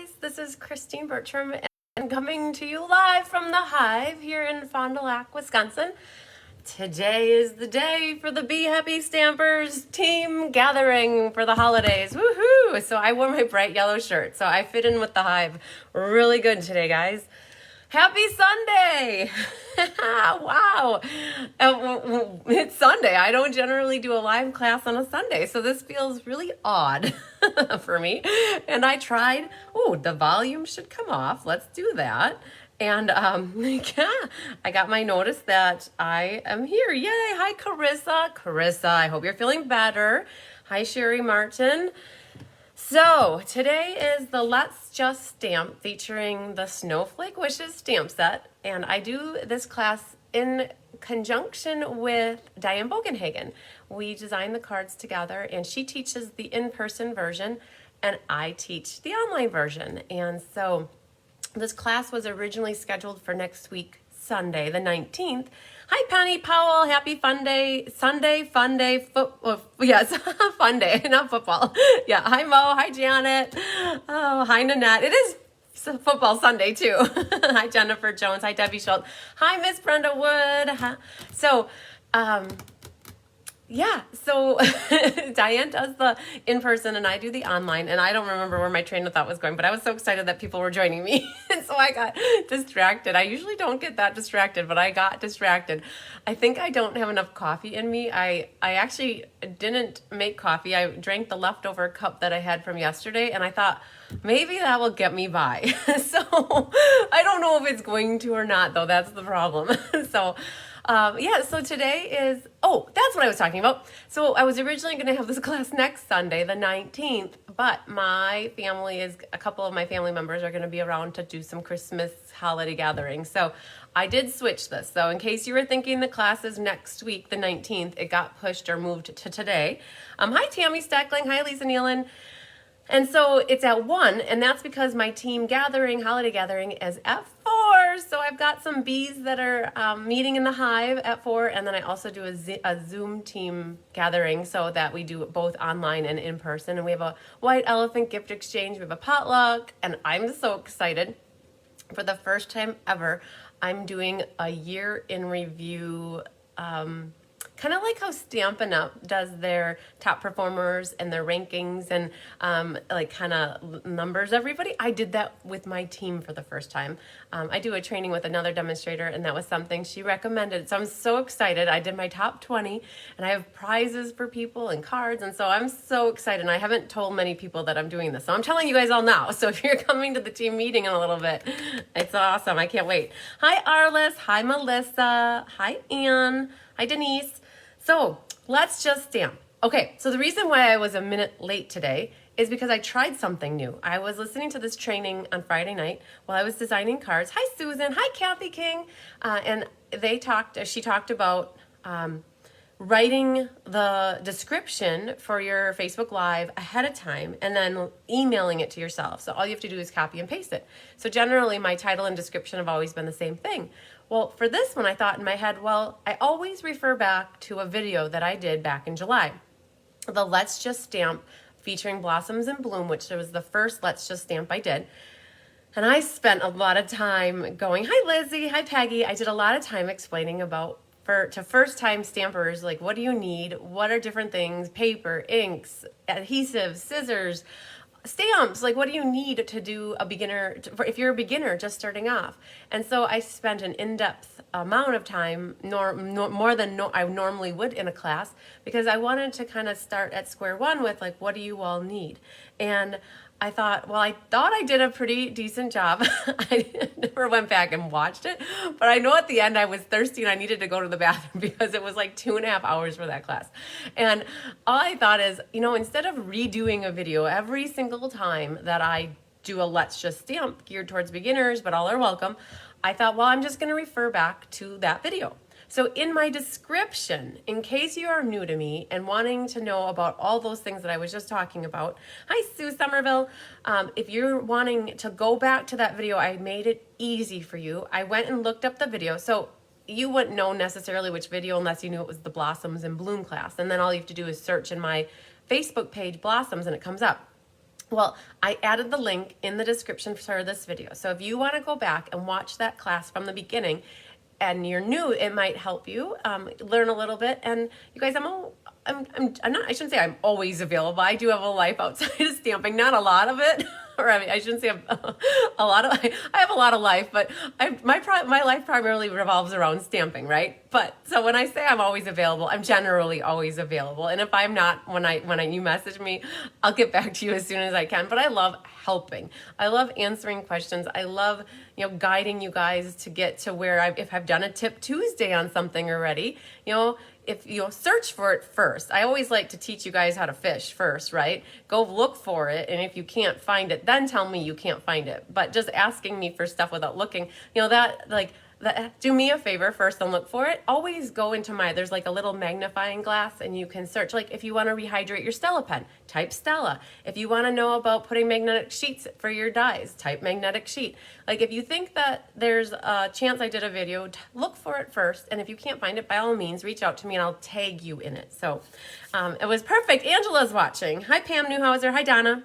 guys, this is Christine Bertram and coming to you live from the Hive here in Fond du Lac, Wisconsin. Today is the day for the Be Happy Stampers team gathering for the holidays. Woohoo! So I wore my bright yellow shirt, so I fit in with the Hive really good today, guys. Happy Sunday! Wow! It's Sunday. I don't generally do a live class on a Sunday, so this feels really odd for me. And I tried, the volume should come off. Let's do that. And yeah, I got my notice that I am here. Yay! Hi, Carissa. Carissa, I hope you're feeling better. Hi, Sherry Martin. So today is the Let's Just Stamp featuring the Snowflake Wishes stamp set, and I do this class in conjunction with Diane Bogenhagen. We design the cards together, and she teaches the in-person version, and I teach the online version. And so this class was originally scheduled for next week, Sunday, the 19th. Hi, Penny Powell. Happy Fun Day. Sunday, Fun Day. Yes, Fun Day, not football. Yeah. Hi, Mo. Hi, Janet. Oh, hi, Nanette. It is football Sunday, too. Hi, Jennifer Jones. Hi, Debbie Schultz. Hi, Miss Brenda Wood. So, yeah, so Diane does the in-person and I do the online, and I don't remember where my train of thought was going, but I was so excited that people were joining me, and so I got distracted. I usually don't get that distracted, but I got distracted. I think I don't have enough coffee in me. I actually didn't make coffee. I drank the leftover cup that I had from yesterday, and I thought, maybe that will get me by. So I don't know if it's going to or not, though. That's the problem. So so today is, that's what I was talking about. So I was originally going to have this class next Sunday, the 19th, but a couple of my family members are going to be around to do some Christmas holiday gatherings. So I did switch this. So in case you were thinking the class is next week, the 19th, it got pushed or moved to today. Hi, Tammy Steckling. Hi, Lisa Nealon. And so it's at 1, and that's because my team holiday gathering is at 4. So I've got some bees that are meeting in the Hive at 4, and then I also do a Zoom team gathering so that we do both online and in person. And we have a white elephant gift exchange, we have a potluck, and I'm so excited. For the first time ever, I'm doing a year in review, kind of like how Stampin' Up does their top performers and their rankings and kind of numbers everybody. I did that with my team for the first time. I do a training with another demonstrator, and that was something she recommended. So I'm so excited. I did my top 20, and I have prizes for people and cards, and so I'm so excited. And I haven't told many people that I'm doing this, so I'm telling you guys all now. So if you're coming to the team meeting in a little bit, it's awesome. I can't wait. Hi, Arliss. Hi, Melissa. Hi, Ann. Hi, Denise. So let's just stamp. Okay, so the reason why I was a minute late today is because I tried something new. I was listening to this training on Friday night while I was designing cards. Hi, Susan. Hi, Kathy King. And she talked about writing the description for your Facebook Live ahead of time and then emailing it to yourself. So all you have to do is copy and paste it. So generally my title and description have always been the same thing. Well, for this one, I thought in my head, I always refer back to a video that I did back in July. The Let's Just Stamp featuring Blossoms in Bloom, which was the first Let's Just Stamp I did. And I spent a lot of time going, hi, Lizzie, hi, Peggy. I did a lot of time explaining to first-time stampers, like, what do you need? What are different things? Paper, inks, adhesives, scissors, stamps, like what do you need to do if you're a beginner just starting off. And so I spent an in-depth amount of time, more than I normally would in a class, because I wanted to kind of start at square one with like, what do you all need? And I thought I did a pretty decent job. I never went back and watched it, but I know at the end I was thirsty and I needed to go to the bathroom because it was like 2.5 hours for that class. And all I thought is, instead of redoing a video every single time that I do a Let's Just Stamp geared towards beginners, but all are welcome, I thought, I'm just going to refer back to that video. So in my description, in case you are new to me and wanting to know about all those things that I was just talking about, hi, Sue Somerville. If you're wanting to go back to that video, I made it easy for you. I went and looked up the video. So you wouldn't know necessarily which video unless you knew it was the Blossoms in Bloom class. And then all you have to do is search in my Facebook page, Blossoms, and it comes up. Well, I added the link in the description for this video. So if you want to go back and watch that class from the beginning and you're new, it might help you learn a little bit. And you guys, I'm not, I shouldn't say I'm always available. I do have a life outside of stamping, not a lot of it. Or I mean, I shouldn't say a lot of, I have a lot of life, but my life primarily revolves around stamping, right? But so when I say I'm always available, I'm generally always available. And if I'm not, when you message me, I'll get back to you as soon as I can. But I love helping. I love answering questions. I love, guiding you guys to get to where if I've done a Tip Tuesday on something already, if you'll search for it first. I always like to teach you guys how to fish first, right? Go look for it, and if you can't find it, then tell me you can't find it. But just asking me for stuff without looking, do me a favor first and look for it. Always go into there's like a little magnifying glass and you can search. Like if you want to rehydrate your Stella pen, type Stella. If you want to know about putting magnetic sheets for your dies, type magnetic sheet. Like if you think that there's a chance I did a video, look for it first. And if you can't find it, by all means, reach out to me and I'll tag you in it. So it was perfect. Angela's watching. Hi, Pam Newhauser. Hi, Donna.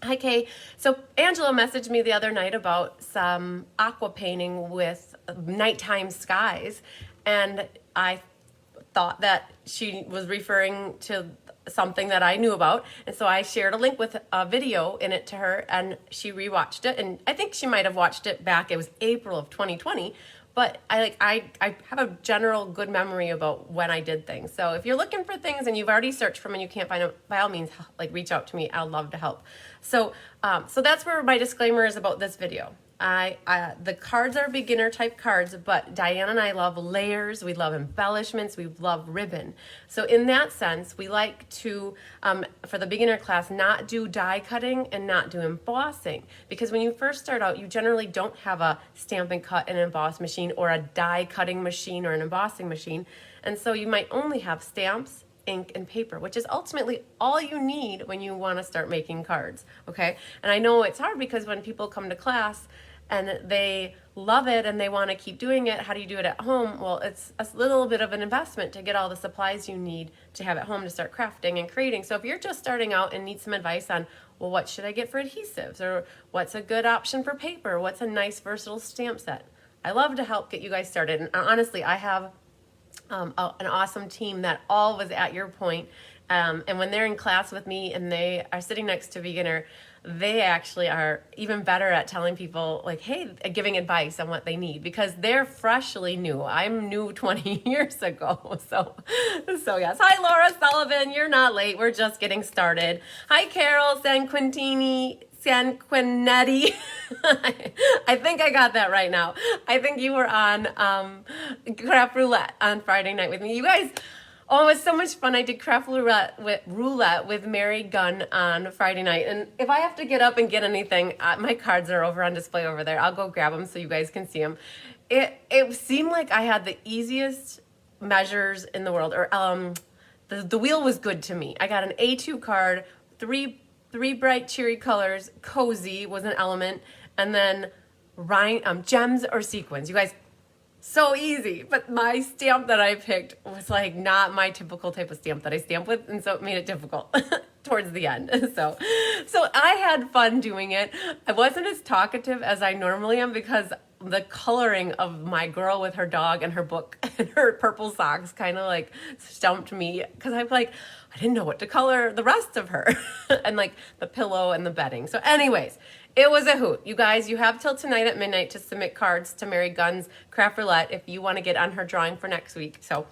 Hi, Kay. So Angela messaged me the other night about some aqua painting with nighttime skies, and I thought that she was referring to something that I knew about, and so I shared a link with a video in it to her, and she rewatched it, and I think she might have watched it back. It was April of 2020. But I have a general good memory about when I did things. So if you're looking for things and you've already searched for them and you can't find them, by all means, reach out to me. I'd love to help. So that's where my disclaimer is about this video. The cards are beginner type cards, but Diane and I love layers, we love embellishments, we love ribbon. So in that sense, we like to, for the beginner class, not do die cutting and not do embossing. Because when you first start out, you generally don't have a stamp and cut and emboss machine or a die cutting machine or an embossing machine. And so you might only have stamps, ink, and paper, which is ultimately all you need when you want to start making cards, okay? And I know it's hard because when people come to class and they love it and they want to keep doing it, how do you do it at home? Well, it's a little bit of an investment to get all the supplies you need to have at home to start crafting and creating. So if you're just starting out and need some advice on, well, what should I get for adhesives? Or what's a good option for paper? What's a nice versatile stamp set? I love to help get you guys started. And honestly, I have an awesome team that all was at your point. And when they're in class with me and they are sitting next to a beginner, they actually are even better at telling people, like, hey, giving advice on what they need because they're freshly new. I'm new 20 years ago. So yes. Hi, Laura Sullivan. You're not late. We're just getting started. Hi, Carol Sanquinetti. I think I got that right now. I think you were on Craft Roulette on Friday night with me. You guys, oh, it was so much fun. I did Craft Roulette with Mary Gunn on Friday night. And if I have to get up and get anything, my cards are over on display over there. I'll go grab them so you guys can see them. It seemed like I had the easiest measures in the world. Or the wheel was good to me. I got an A2 card, three bright cheery colors, cozy was an element, and then gems or sequins. You guys, so easy. But my stamp that I picked was like not my typical type of stamp that I stamp with, and so it made it difficult towards the end. So I had fun doing it. I wasn't as talkative as I normally am because the coloring of my girl with her dog and her book and her purple socks kind of like stumped me because I'm like, I didn't know what to color the rest of her and like the pillow and the bedding. So anyways, it was a hoot. You guys, you have till tonight at midnight to submit cards to Mary Gunn's Craft Roulette if you want to get on her drawing for next week. So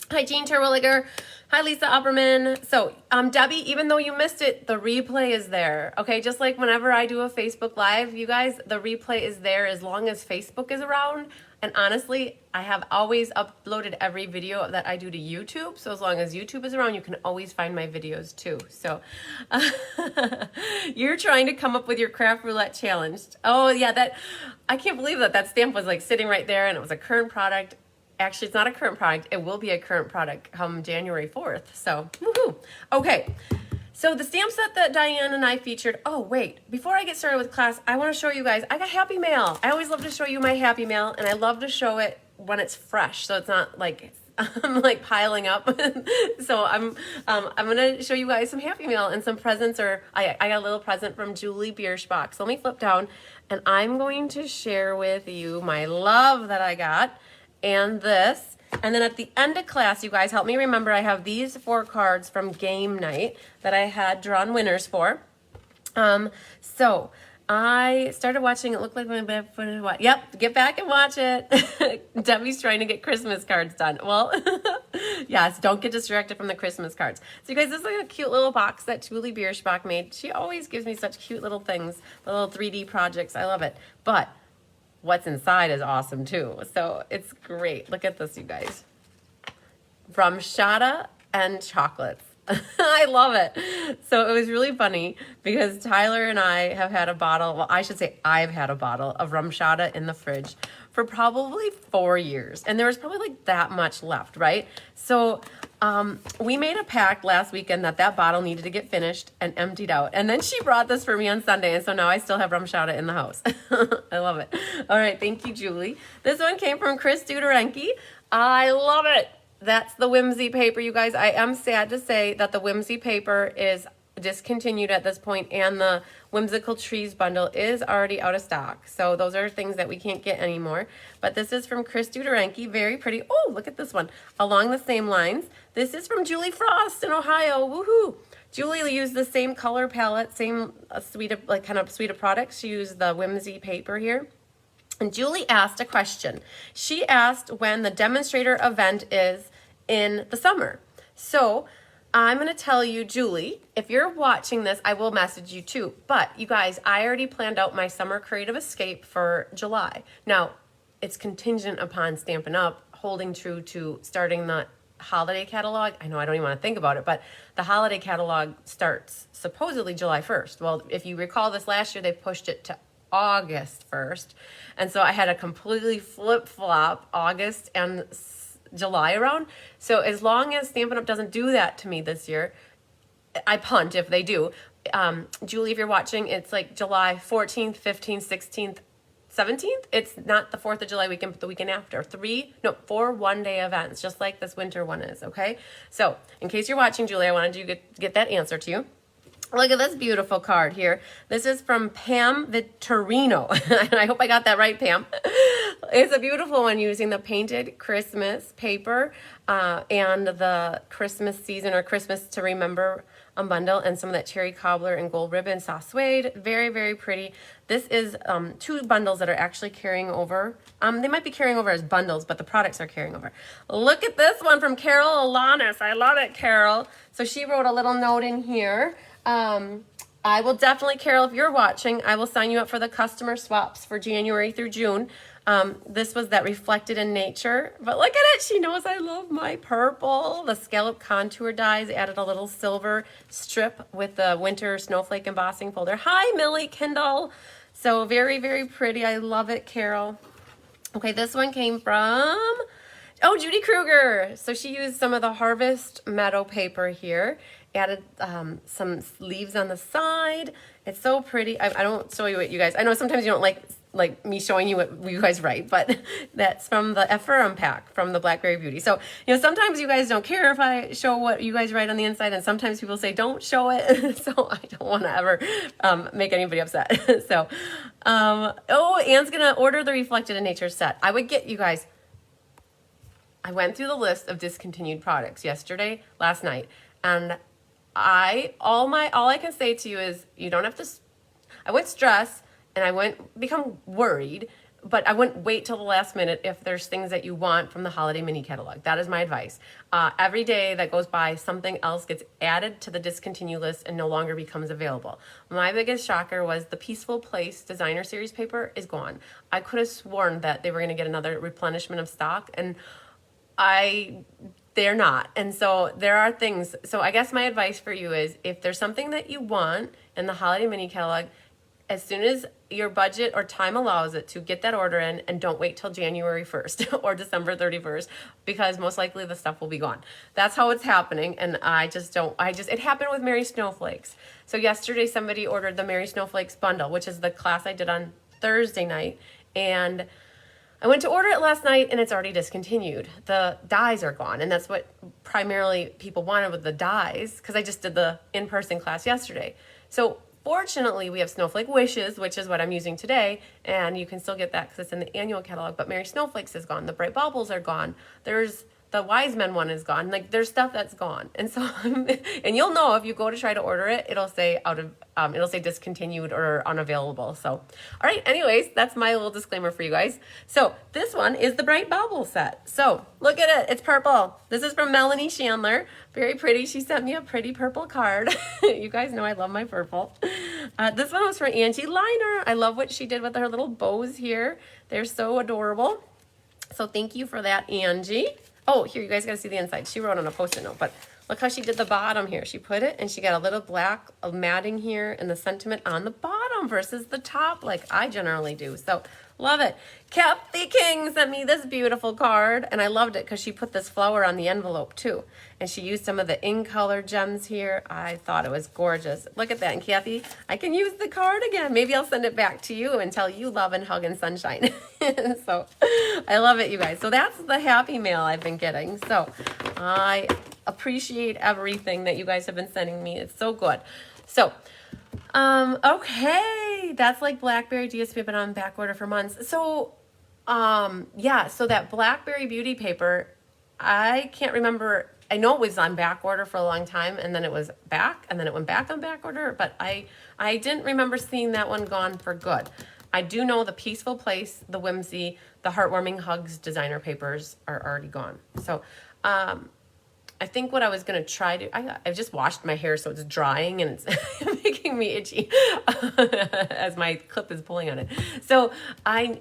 hi, Jean Terwilliger. Hi, Lisa Opperman. So, Debbie, even though you missed it, the replay is there. Okay, just like whenever I do a Facebook Live, you guys, the replay is there as long as Facebook is around. And honestly, I have always uploaded every video that I do to YouTube. So as long as YouTube is around, you can always find my videos too. So you're trying to come up with your Craft Roulette challenge. Oh yeah, I can't believe that stamp was like sitting right there and it was a current product. Actually, it's not a current product. It will be a current product come January 4th. So, woohoo. Okay. So the stamp set that Diane and I featured, oh wait, before I get started with class, I want to show you guys, I got Happy Mail. I always love to show you my Happy Mail, and I love to show it when it's fresh, so it's not like like piling up. So I'm gonna show you guys some Happy Mail and some presents, or I got a little present from Julie Bierschbach. So let me flip down and I'm going to share with you my love that I got and this. And then at the end of class, you guys help me remember, I have these 4 cards from game night that I had drawn winners for. So I started watching, it looked like my bad footage. Yep, get back and watch it. Debbie's trying to get Christmas cards done. Well, yes, don't get distracted from the Christmas cards. So you guys, this is like a cute little box that Julie Bierschbach made. She always gives me such cute little things, the little 3D projects. I love it. But what's inside is awesome too. So it's great. Look at this, you guys. Rumchata and chocolates. I love it. So it was really funny because Tyler and I have had a bottle, well, I should say I've had a bottle of Rumchata in the fridge for probably 4 years. And there was probably like that much left, right? So we made a pact last weekend that bottle needed to get finished and emptied out. And then she brought this for me on Sunday. And so now I still have Rumchata in the house. I love it. All right. Thank you, Julie. This one came from Chris Duderenke. I love it. That's the Whimsy paper, you guys. I am sad to say that the Whimsy paper is discontinued at this point, and the Whimsical Trees bundle is already out of stock. So those are things that we can't get anymore. But this is from Chris Duderenke. Very pretty. Oh, look at this one. Along the same lines. This is from Julie Frost in Ohio. Woohoo! Julie used the same color palette, same suite of products. She used the Whimsy paper here. And Julie asked a question. She asked when the demonstrator event is in the summer. So I'm going to tell you, Julie, if you're watching this, I will message you too. But you guys, I already planned out my summer creative escape for July. Now, it's contingent upon Stampin' Up! Holding true to starting the holiday catalog. I know I don't even want to think about it, but the holiday catalog starts supposedly July 1st. Well, if you recall this last year, they pushed it to August 1st. And so I had a completely flip-flop August and July around. So as long as Stampin' Up! Doesn't do that to me this year, I punt if they do. Julie, if you're watching, it's like July 14th, 15th, 16th, 17th. It's not the 4th of July weekend, but the weekend after. 4 one-day events, just like this winter one is, okay? So in case you're watching, Julie, I wanted you to get that answer to you. Look at this beautiful card here. This is from Pam Vittorino. And I hope I got that right, Pam. It's a beautiful one using the painted Christmas paper and the Christmas season or Christmas to remember bundle and some of that cherry cobbler and gold ribbon soft suede. Very, very pretty. This is 2 bundles that are actually carrying over. They might be carrying over as bundles, but the products are carrying over. Look at this one from Carol Alanis. I love it, Carol. So she wrote a little note in here. I will definitely, Carol, if you're watching, I will sign you up for the customer swaps for January through June. This was that Reflected in Nature, but look at it. She knows I love my purple. The scallop contour dies added a little silver strip with the winter snowflake embossing folder. Hi, Millie Kendall. So very, very pretty. I love it, Carol. Okay, this one came from, Judy Kruger. So she used some of the Harvest Meadow paper here. Added some leaves on the side. It's so pretty. I don't show you it, you guys. I know sometimes you don't like me showing you what you guys write, but that's from the Epherum pack from the Blackberry Beauty. So, sometimes you guys don't care if I show what you guys write on the inside, and sometimes people say don't show it. So I don't want to ever make anybody upset. So, Anne's going to order the Reflected in Nature set. I would get, you guys, I went through the list of discontinued products last night, and all I can say to you is you don't have to, I wouldn't stress and I wouldn't become worried, but I wouldn't wait till the last minute if there's things that you want from the holiday mini catalog. That is my advice. Every day that goes by, something else gets added to the discontinue list and no longer becomes available. My biggest shocker was the Peaceful Place designer series paper is gone. I could have sworn that they were going to get another replenishment of stock, and they're not. And so there are things. So I guess my advice for you is if there's something that you want in the holiday mini catalog, as soon as your budget or time allows it, to get that order in, and don't wait till January 1st or December 31st, because most likely the stuff will be gone. That's how it's happening. And it happened with Mary Snowflakes. So yesterday somebody ordered the Mary Snowflakes bundle, which is the class I did on Thursday night. And I went to order it last night and it's already discontinued. The dies are gone, and that's what primarily people wanted with the dies, because I just did the in-person class yesterday. So fortunately, we have Snowflake Wishes, which is what I'm using today, and you can still get that because it's in the annual catalog, but Merry Snowflakes is gone. The Bright Baubles are gone. There's the Wise Men one is gone. Like, there's stuff that's gone. And so, and you'll know if you go to try to order it, it'll say it'll say discontinued or unavailable. So, all right, anyways, that's my little disclaimer for you guys. So this one is the Bright Bauble set. So look at it, it's purple. This is from Melanie Chandler, very pretty. She sent me a pretty purple card. You guys know I love my purple. This one was for Angie Liner. I love what she did with her little bows here. They're so adorable. So thank you for that, Angie. Oh, here, you guys got to see the inside. She wrote on a Post-it note, but look how she did the bottom here. She put it, and she got a little black matting here and the sentiment on the bottom versus the top, like I generally do. So, love it. Kathy King sent me this beautiful card, and I loved it because she put this flower on the envelope, too. And she used some of the in-color gems here. I thought it was gorgeous. Look at that. And Kathy, I can use the card again. Maybe I'll send it back to you and tell you love and hug and sunshine. So, I love it, you guys. So, that's the happy mail I've been getting. So, I appreciate everything that you guys have been sending me. It's so good. So, okay, that's like Blackberry DSP, been on back order for months. So, yeah, so that Blackberry Beauty paper, I can't remember. I know it was on back order for a long time, and then it was back, and then it went back on back order, but I didn't remember seeing that one gone for good. I do know the Peaceful Place, the Whimsy, the Heartwarming Hugs designer papers are already gone. So, I think what I was going to try to, I've just washed my hair so it's drying and it's making me itchy as my clip is pulling on it. So I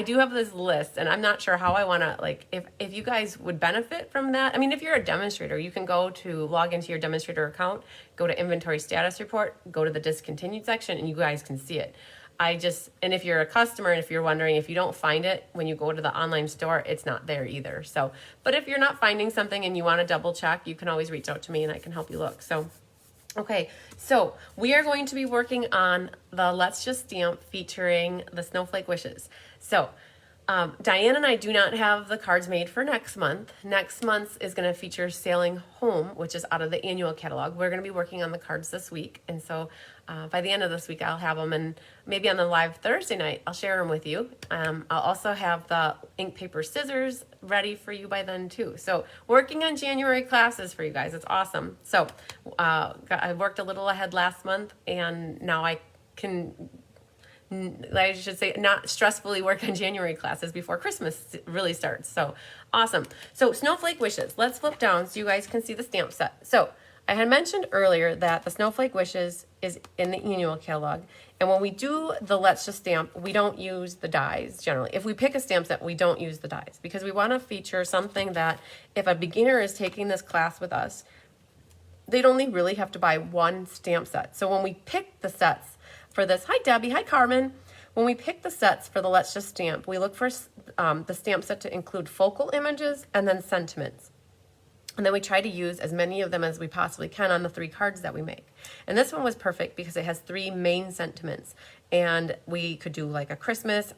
do have this list, and I'm not sure how I want to, like, if you guys would benefit from that. I mean, if you're a demonstrator, you can go to log into your demonstrator account, go to inventory status report, go to the discontinued section, and you guys can see it. And if you're a customer, and if you're wondering, if you don't find it when you go to the online store, it's not there either. So, but if you're not finding something and you want to double check, you can always reach out to me and I can help you look. So, okay, so we are going to be working on the Let's Just Stamp featuring the Snowflake Wishes. So, Diane and I do not have the cards made for next month. Next month is going to feature Sailing Home, which is out of the annual catalog. We're going to be working on the cards this week. And so by the end of this week, I'll have them. And maybe on the live Thursday night, I'll share them with you. I'll also have the ink, paper, scissors ready for you by then too. So working on January classes for you guys. It's awesome. So I worked a little ahead last month, and now I should say, not stressfully work on January classes before Christmas really starts. So awesome. So Snowflake Wishes. Let's flip down so you guys can see the stamp set. So I had mentioned earlier that the Snowflake Wishes is in the annual catalog. And when we do the Let's Just Stamp, we don't use the dies generally. If we pick a stamp set, we don't use the dies because we want to feature something that if a beginner is taking this class with us, they'd only really have to buy one stamp set. So when we pick the sets for this, hi Debbie, hi Carmen. When we pick the sets for the Let's Just Stamp, we look for the stamp set to include focal images and then sentiments. And then we try to use as many of them as we possibly can on the 3 cards that we make. And this one was perfect because it has 3 main sentiments. And we could do like a Christmas.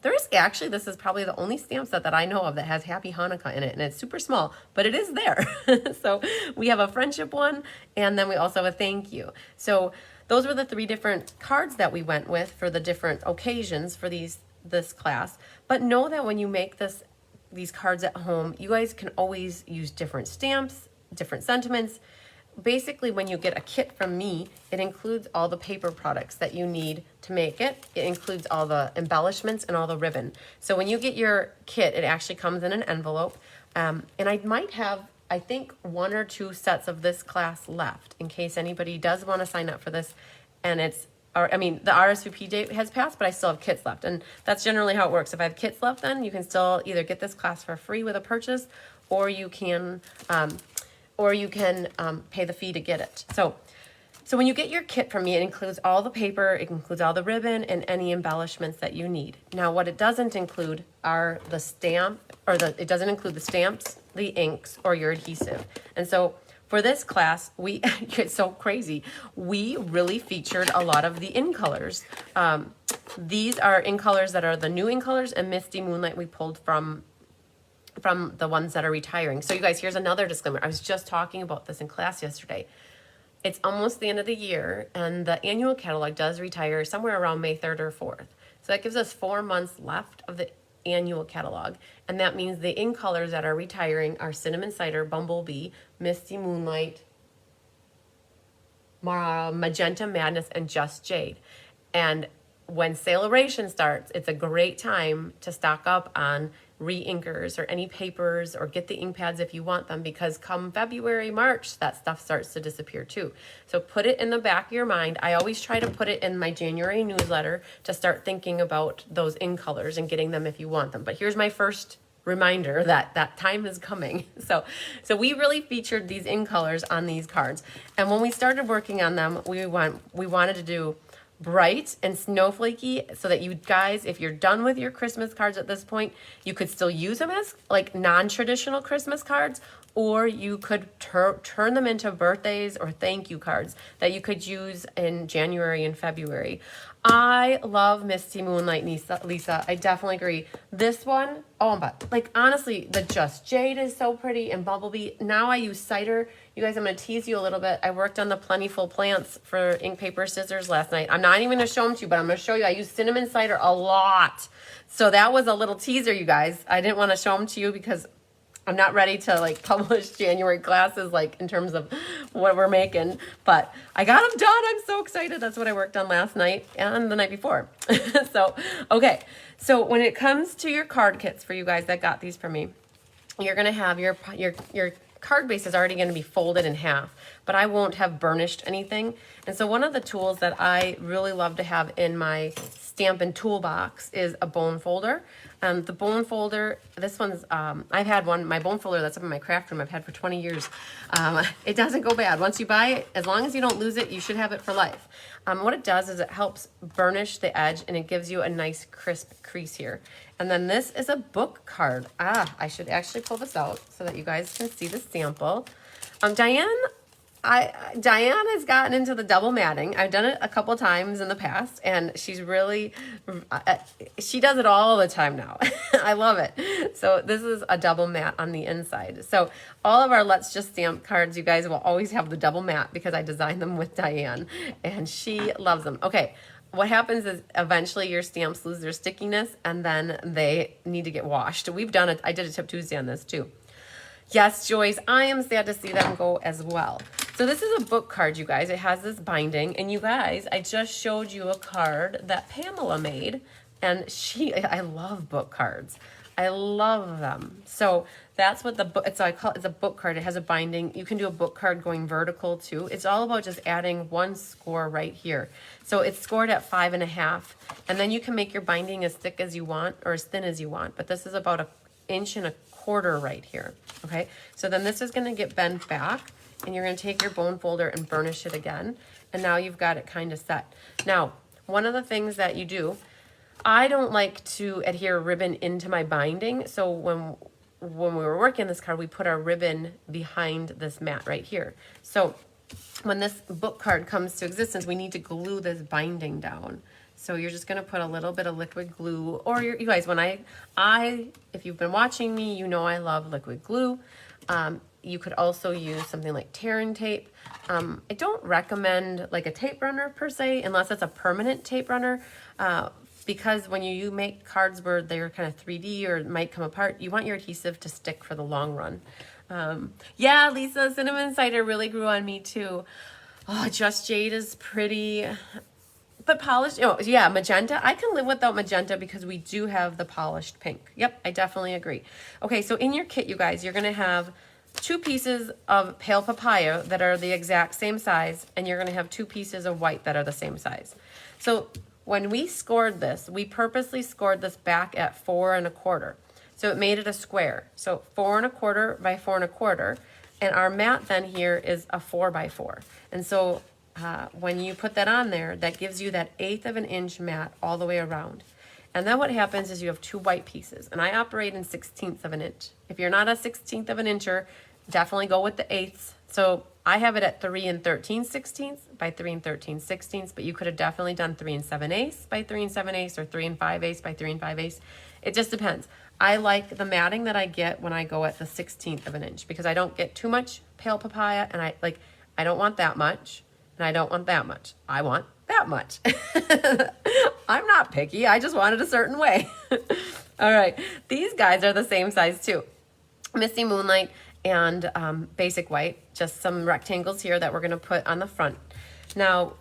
This is probably the only stamp set that I know of that has Happy Hanukkah in it. And it's super small, but it is there. So we have a friendship one, and then we also have a thank you. So those were the 3 different cards that we went with for the different occasions for this class. But know that when you make these cards at home, you guys can always use different stamps, different sentiments. Basically, when you get a kit from me, it includes all the paper products that you need to make it. It includes all the embellishments and all the ribbon. So when you get your kit, it actually comes in an envelope. And I might have, I think, 1 or 2 sets of this class left in case anybody does want to sign up for this. And the RSVP date has passed, but I still have kits left. And that's generally how it works. If I have kits left, then you can still either get this class for free with a purchase, or you can pay the fee to get it. So when you get your kit from me, it includes all the paper, it includes all the ribbon, and any embellishments that you need. Now, what it doesn't include are it doesn't include the stamps, the inks, or your adhesive. And so for this class, it's so crazy. We really featured a lot of the in colors. These are in colors that are the new in colors, and Misty Moonlight we pulled from the ones that are retiring. So you guys, here's another disclaimer. I was just talking about this in class yesterday. It's almost the end of the year, and the annual catalog does retire somewhere around May 3rd or 4th. So that gives us 4 months left of the annual catalog, and that means the in colors that are retiring are Cinnamon Cider, Bumblebee, Misty Moonlight, Magenta Madness, and Just Jade. And when sale-a-bration starts, it's a great time to stock up on re-inkers or any papers, or get the ink pads if you want them, because come February, March, that stuff starts to disappear too. So put it in the back of your mind. I always try to put it in my January newsletter to start thinking about those in colors and getting them if you want them. But here's my first reminder that that time is coming. So we really featured these in colors on these cards. And when we started working on them, we wanted to do bright and snowflakey, so that you guys, if you're done with your Christmas cards at this point, you could still use them as like non-traditional Christmas cards, or you could turn them into birthdays or thank you cards that you could use in January and February. I love Misty Moonlight, Lisa. I definitely agree. This one, oh, but like honestly, the Just Jade is so pretty, and Bumblebee. Now I use cider. You guys, I'm going to tease you a little bit. I worked on the Plentiful Plants for ink, paper, scissors last night. I'm not even going to show them to you, but I'm going to show you. I use cinnamon cider a lot. So that was a little teaser, you guys. I didn't want to show them to you because I'm not ready to like publish January classes, like in terms of what we're making, but I got them done. I'm so excited. That's what I worked on last night and the night before. So, okay. So when it comes to your card kits, for you guys that got these from me, you're going to have your card base is already going to be folded in half, but I won't have burnished anything. And so one of the tools that I really love to have in my Stampin' toolbox is a bone folder. The bone folder, this one's, I've had one, my bone folder that's up in my craft room, I've had for 20 years. It doesn't go bad. Once you buy it, as long as you don't lose it, you should have it for life. What it does is it helps burnish the edge, and it gives you a nice crisp crease here. And then this is a book card. I should actually pull this out so that you guys can see the sample. Diane has gotten into the double matting. I've done it a couple times in the past, and she's really, she does it all the time now. I love it. So this is a double mat on the inside. So all of our Let's Just Stamp cards, you guys will always have the double mat because I designed them with Diane, and she loves them. Okay. What happens is eventually your stamps lose their stickiness, and then they need to get washed. We've done it. I did a Tip Tuesday on this too. Yes, Joyce, I am sad to see them go as well. So this is a book card, you guys. It has this binding, and you guys, I just showed you a card that Pamela made, and I love book cards. I love them. So that's what the book, it's a book card. It has a binding. You can do a book card going vertical too. It's all about just adding one score right here. So it's scored at 5.5, and then you can make your binding as thick as you want or as thin as you want. But this is about 1.25 inches right here. Okay. So then this is going to get bent back, and you're going to take your bone folder and burnish it again. And now you've got it kind of set. Now, one of the things that you do, I don't like to adhere ribbon into my binding. So when we were working this card, we put our ribbon behind this mat right here. So when this book card comes to existence, we need to glue this binding down. So you're just going to put a little bit of liquid glue, or you guys, when if you've been watching me, you know I love liquid glue. You could also use something like tearing tape. I don't recommend like a tape runner per se, unless it's a permanent tape runner. Because when you make cards where they're kind of 3D or might come apart, you want your adhesive to stick for the long run. Yeah, Lisa, cinnamon cider really grew on me too. Oh, Just Jade is pretty, but polished. Oh, yeah, magenta. I can live without magenta because we do have the polished pink. Yep, I definitely agree. Okay, so in your kit, you guys, you're going to have 2 pieces of pale papaya that are the exact same size, and you're going to have 2 pieces of white that are the same size. So when we scored this, we purposely scored this back at 4.25. So it made it a square. So 4.25 by 4.25. And our mat then here is a 4x4. And so when you put that on there, that gives you that 1/8 inch mat all the way around. And then what happens is you have 2 white pieces. And I operate in 1/16 of an inch. If you're not a 1/16 of an incher, definitely go with the eighths. So I have it at 3 and 13/16 by 3 and 13/16, but you could have definitely done 3 and 7/8 by 3 and 7/8 or 3 and 5/8 by 3 and 5/8. It just depends. I like the matting that I get when I go at the 16th of an inch because I don't get too much pale papaya, and I don't want that much and I don't want that much. I want that much. I'm not picky. I just want it a certain way. All right. These guys are the same size too. Misty Moonlight and Basic White, just some rectangles here that we're going to put on the front. Now,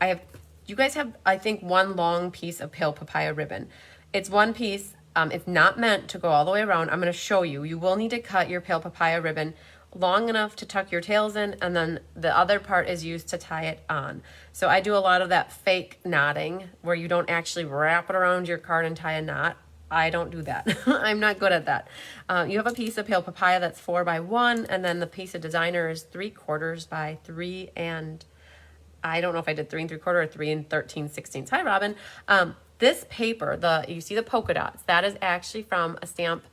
you guys have, I think, one long piece of pale papaya ribbon. It's one piece. It's not meant to go all the way around. I'm going to show you. You will need to cut your pale papaya ribbon long enough to tuck your tails in, and then the other part is used to tie it on. So I do a lot of that fake knotting where you don't actually wrap it around your card and tie a knot. I don't do that. I'm not good at that. You have a piece of pale papaya that's 4 by 1, and then the piece of designer is 3/4 by 3, and I don't know if I did 3 3/4 or 3 and 13/16. Hi, Robin. This paper, you see the polka dots, that is actually from a stamp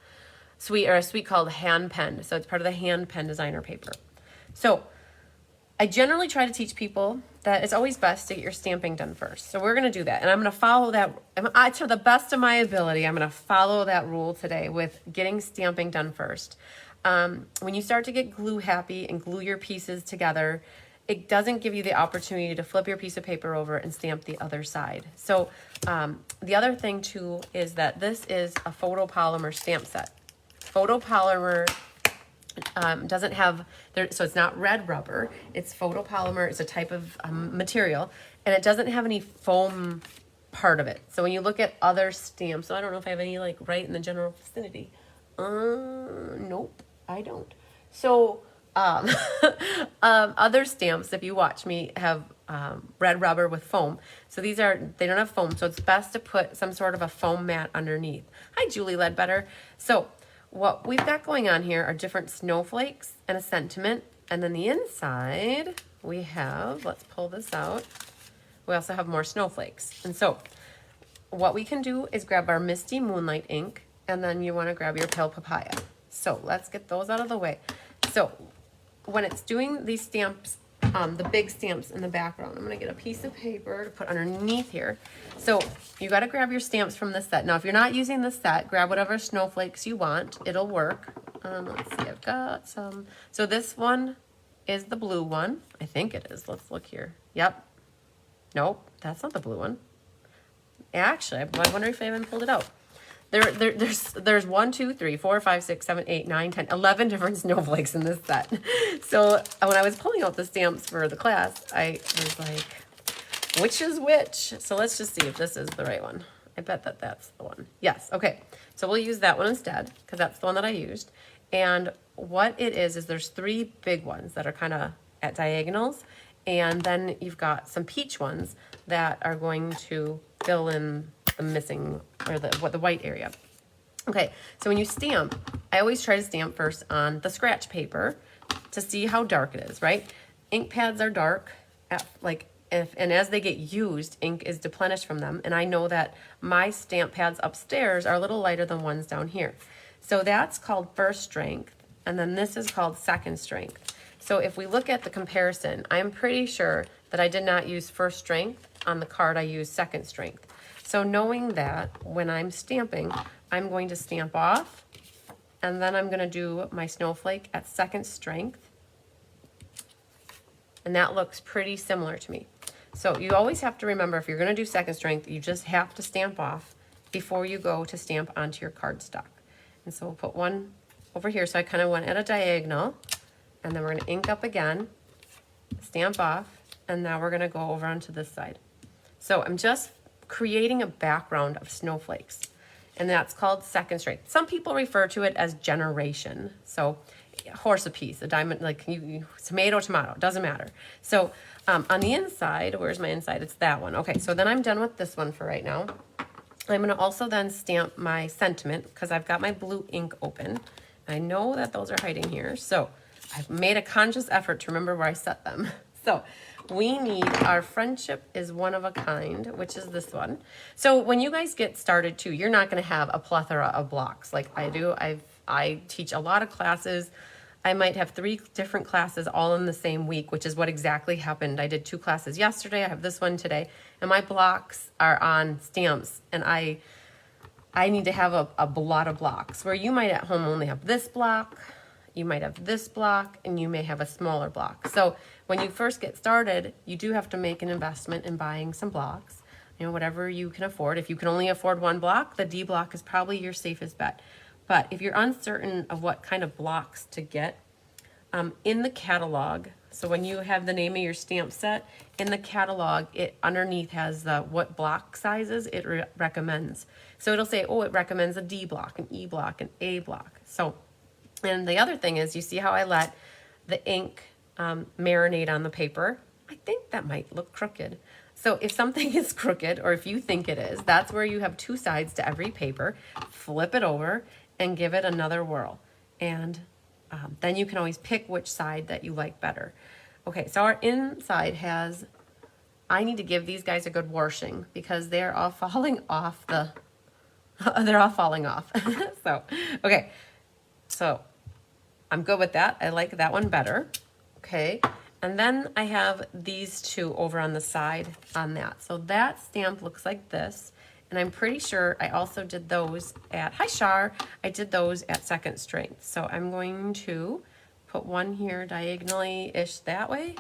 suite or a suite called Hand Pen. So it's part of the Hand Pen designer paper. So I generally try to teach people that it's always best to get your stamping done first. So we're going to do that. And I'm going to follow that. To the best of my ability, I'm going to follow that rule today with getting stamping done first. When you start to get glue happy and glue your pieces together, it doesn't give you the opportunity to flip your piece of paper over and stamp the other side. So the other thing too is that this is a photopolymer stamp set. Photopolymer doesn't have, so it's not red rubber, it's photopolymer, it's a type of material, and it doesn't have any foam part of it. So when you look at other stamps, so I don't know if I have any like right in the general vicinity. Nope, I don't. So other stamps, if you watch me, have red rubber with foam. So they don't have foam, so it's best to put some sort of a foam mat underneath. Hi, Julie Ledbetter. So what we've got going on here are different snowflakes and a sentiment. And then the inside, we have, let's pull this out. We also have more snowflakes. And so what we can do is grab our Misty Moonlight ink, and then you want to grab your pale papaya. So let's get those out of the way. So when it's doing these stamps, the big stamps in the background, I'm going to get a piece of paper to put underneath here. So you got to grab your stamps from the set. Now, if you're not using the set, grab whatever snowflakes you want. It'll work. Let's see, I've got some. So this one is the blue one. I think it is. Let's look here. Yep. Nope, that's not the blue one. Actually, I wonder if I even pulled it out. There's 1, 2, 3, 4, 5, 6, 7, 8, 9, 10, 11 different snowflakes in this set. So when I was pulling out the stamps for the class, I was like, which is which? So let's just see if this is the right one. I bet that's the one. Yes, okay. So we'll use that one instead because that's the one that I used. And what it is there's 3 big ones that are kind of at diagonals. And then you've got some peach ones that are going to fill in the missing or the white area. Okay, so when you stamp, I always try to stamp first on the scratch paper to see how dark it is, right? Ink pads are dark, and as they get used, ink is deplenished from them. And I know that my stamp pads upstairs are a little lighter than ones down here. So that's called first strength, and then this is called second strength. So if we look at the comparison, I'm pretty sure that I did not use first strength on the card, I used second strength. So knowing that, when I'm stamping, I'm going to stamp off, and then I'm going to do my snowflake at second strength. And that looks pretty similar to me. So you always have to remember, if you're going to do second strength, you just have to stamp off before you go to stamp onto your cardstock. And so we'll put one over here. So I kind of went at a diagonal, and then we're going to ink up again, stamp off, and now we're going to go over onto this side. So I'm just creating a background of snowflakes, and that's called second strength. Some people refer to it as generation. So horse apiece, a diamond, like tomato, doesn't matter. So on the inside, where's my inside? It's that one. Okay, so then I'm done with this one for right now. I'm going to also then stamp my sentiment because I've got my blue ink open. I know that those are hiding here, so I've made a conscious effort to remember where I set them. So we need our friendship is one of a kind, which is this one. So when you guys get started too, you're not going to have a plethora of blocks like I do. I teach a lot of classes I might have 3 different classes all in the same week, which is what exactly happened. I did 2 classes yesterday, I have this one today, and my blocks are on stamps, and I need to have a lot of blocks, where you might at home only have this block, you might have this block, and you may have a smaller block. So when you first get started, you do have to make an investment in buying some blocks, you know, whatever you can afford. If you can only afford 1 block, the D block is probably your safest bet. But if you're uncertain of what kind of blocks to get, in the catalog, so when you have the name of your stamp set, in the catalog, it underneath has what block sizes it recommends. So it'll say, oh, it recommends a D block, an E block, an A block. So, and the other thing is, you see how I let the ink marinate on the paper? I think that might look crooked. So if something is crooked, or if you think it is, that's where you have 2 sides to every paper. Flip it over and give it another whirl. And then you can always pick which side that you like better. Okay, so our inside has, I need to give these guys a good washing because they're all falling off the, they're all falling off. So, okay, so I'm good with that. I like that one better. Okay, and then I have these 2 over on the side on that. So that stamp looks like this. And I'm pretty sure I also did those at, hi Shar, I did those at second strength. So I'm going to put one here diagonally-ish that way.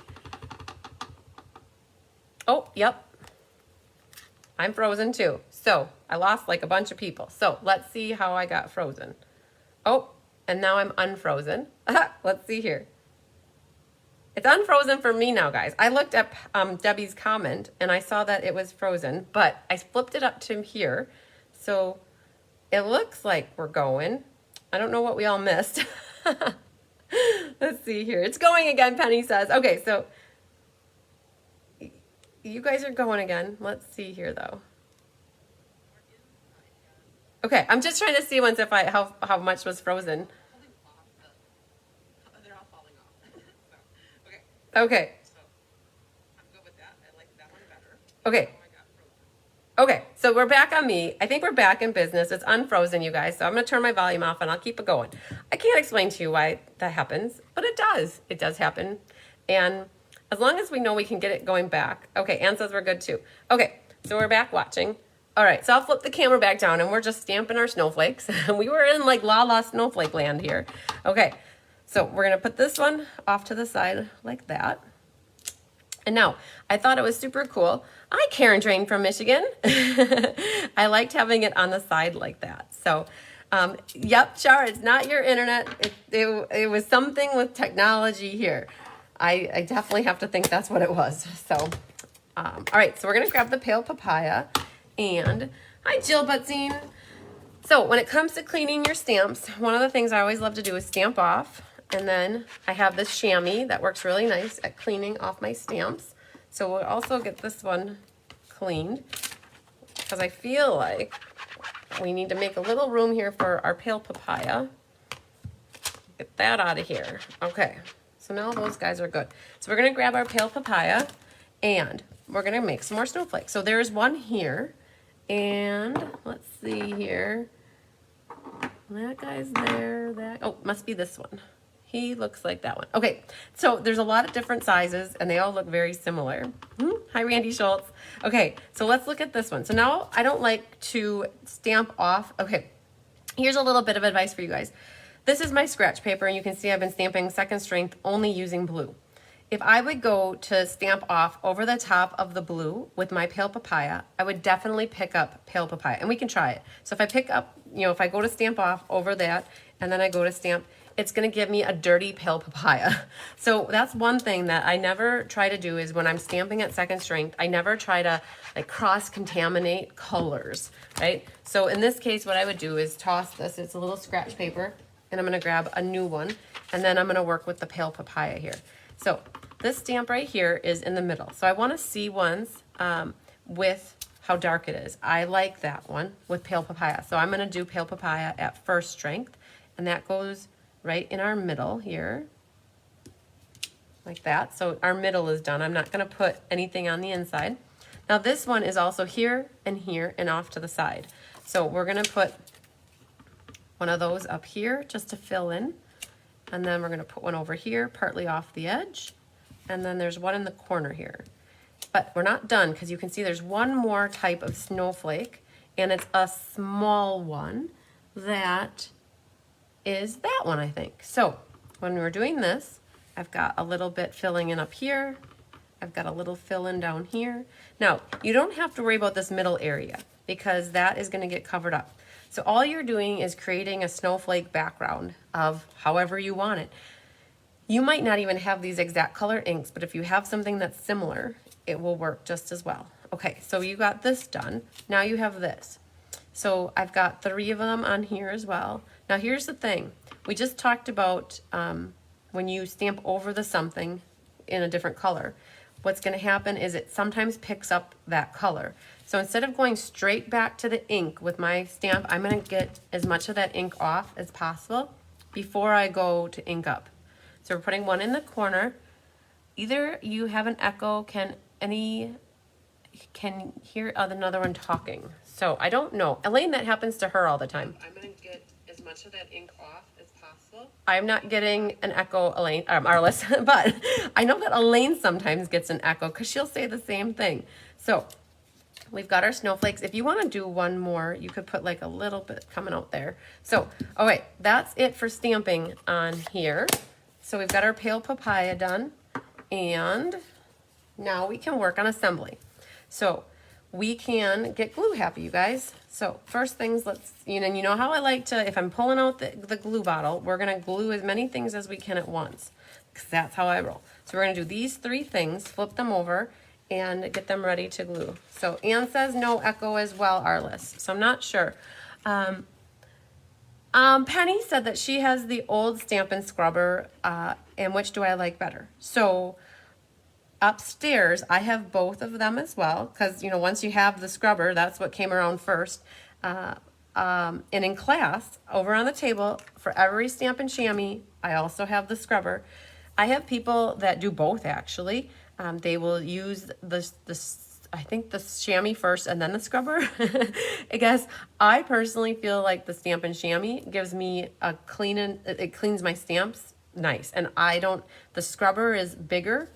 Oh, yep. I'm frozen too. So I lost like a bunch of people. So let's see how I got frozen. Oh, and now I'm unfrozen. Let's see here. It's unfrozen for me now, guys. I looked at Debbie's comment and I saw that it was frozen, but I flipped it up to here. So it looks like we're going. I don't know what we all missed. Let's see here. It's going again, Penny says. Okay, so you guys are going again. Let's see here, though. Okay, I'm just trying to see once if how much was frozen. Okay. So I'm good with that. I like that one better. Okay. Okay, so we're back on me. I think we're back in business. It's unfrozen, you guys. So I'm going to turn my volume off and I'll keep it going. I can't explain to you why that happens, but it does. It does happen. And as long as we know we can get it going back. Okay, Ann says we're good too. Okay, so we're back watching. All right, so I'll flip the camera back down and we're just stamping our snowflakes. We were in like la snowflake land here. Okay. So we're going to put this one off to the side like that. And now, I thought it was super cool. Hi, Karen Drain from Michigan. I liked having it on the side like that. So, yep, Char, it's not your internet. It was something with technology here. I definitely have to think that's what it was. So, all right, so we're going to grab the pale papaya. And, hi, Jill Butzine. So, when it comes to cleaning your stamps, one of the things I always love to do is stamp off. And then I have this chamois that works really nice at cleaning off my stamps. So we'll also get this one cleaned because I feel like we need to make a little room here for our pale papaya. Get that out of here. Okay, so now those guys are good. So we're going to grab our pale papaya and we're going to make some more snowflakes. So there's one here. And let's see here. That guy's there. Oh, must be this one. He looks like that one. Okay, so there's a lot of different sizes and they all look very similar. Hi, Randy Schultz. Okay, so let's look at this one. So now I don't like to stamp off. Okay, here's a little bit of advice for you guys. This is my scratch paper and you can see I've been stamping second strength only using blue. If I would go to stamp off over the top of the blue with my pale papaya, I would definitely pick up pale papaya and we can try it. So if I pick up, if I go to stamp off over that and then I go to stamp, it's going to give me a dirty pale papaya. So that's one thing that I never try to do is when I'm stamping at second strength, I never try to like cross-contaminate colors, right? So in this case, what I would do is toss this. It's a little scratch paper and I'm going to grab a new one and then I'm going to work with the pale papaya here. So this stamp right here is in the middle. So I want to see ones with how dark it is. I like that one with pale papaya. So I'm going to do pale papaya at first strength and that goes right in our middle here, like that. So our middle is done. I'm not going to put anything on the inside. Now this one is also here and off to the side. So we're going to put one of those up here just to fill in. And then we're gonna put one over here, partly off the edge. And then there's one in the corner here. But we're not done because you can see there's one more type of snowflake, and it's a small one that is that one, I think. So when we're doing this, I've got a little bit filling in up here. I've got a little fill in down here. Now, you don't have to worry about this middle area because that is going to get covered up. So all you're doing is creating a snowflake background of however you want it. You might not even have these exact color inks, but if you have something that's similar, it will work just as well. Okay, so you got this done. Now you have this. So I've got 3 of them on here as well. Now here's the thing. We just talked about when you stamp over the something in a different color, what's going to happen is it sometimes picks up that color. So instead of going straight back to the ink with my stamp, I'm going to get as much of that ink off as possible before I go to ink up. So we're putting one in the corner. Either you have an echo, can hear another one talking. So I don't know. Elaine, that happens to her all the time. I'm going to get as much of that ink off as possible. I'm not getting an echo, Elaine, Arliss, but I know that Elaine sometimes gets an echo because she'll say the same thing. So we've got our snowflakes. If you want to do one more, you could put like a little bit coming out there. So, all right, that's it for stamping on here. So we've got our pale papaya done, and now we can work on assembly. So we can get glue happy, you guys. So first things, you know how I like to, if I'm pulling out the glue bottle, we're gonna glue as many things as we can at once, because that's how I roll. So we're gonna do these 3 things, flip them over, and get them ready to glue. So Anne says no echo as well, Arliss. So I'm not sure. Penny said that she has the old Stampin' scrubber, and which do I like better? So upstairs, I have both of them as well, because, you know, once you have the scrubber, that's what came around first. And in class, over on the table, for every Stampin' chamois, I also have the scrubber. I have people that do both, actually. They will use I think the chamois first and then the scrubber. I guess I personally feel like the Stampin' chamois gives me a it cleans my stamps nice. And the scrubber is bigger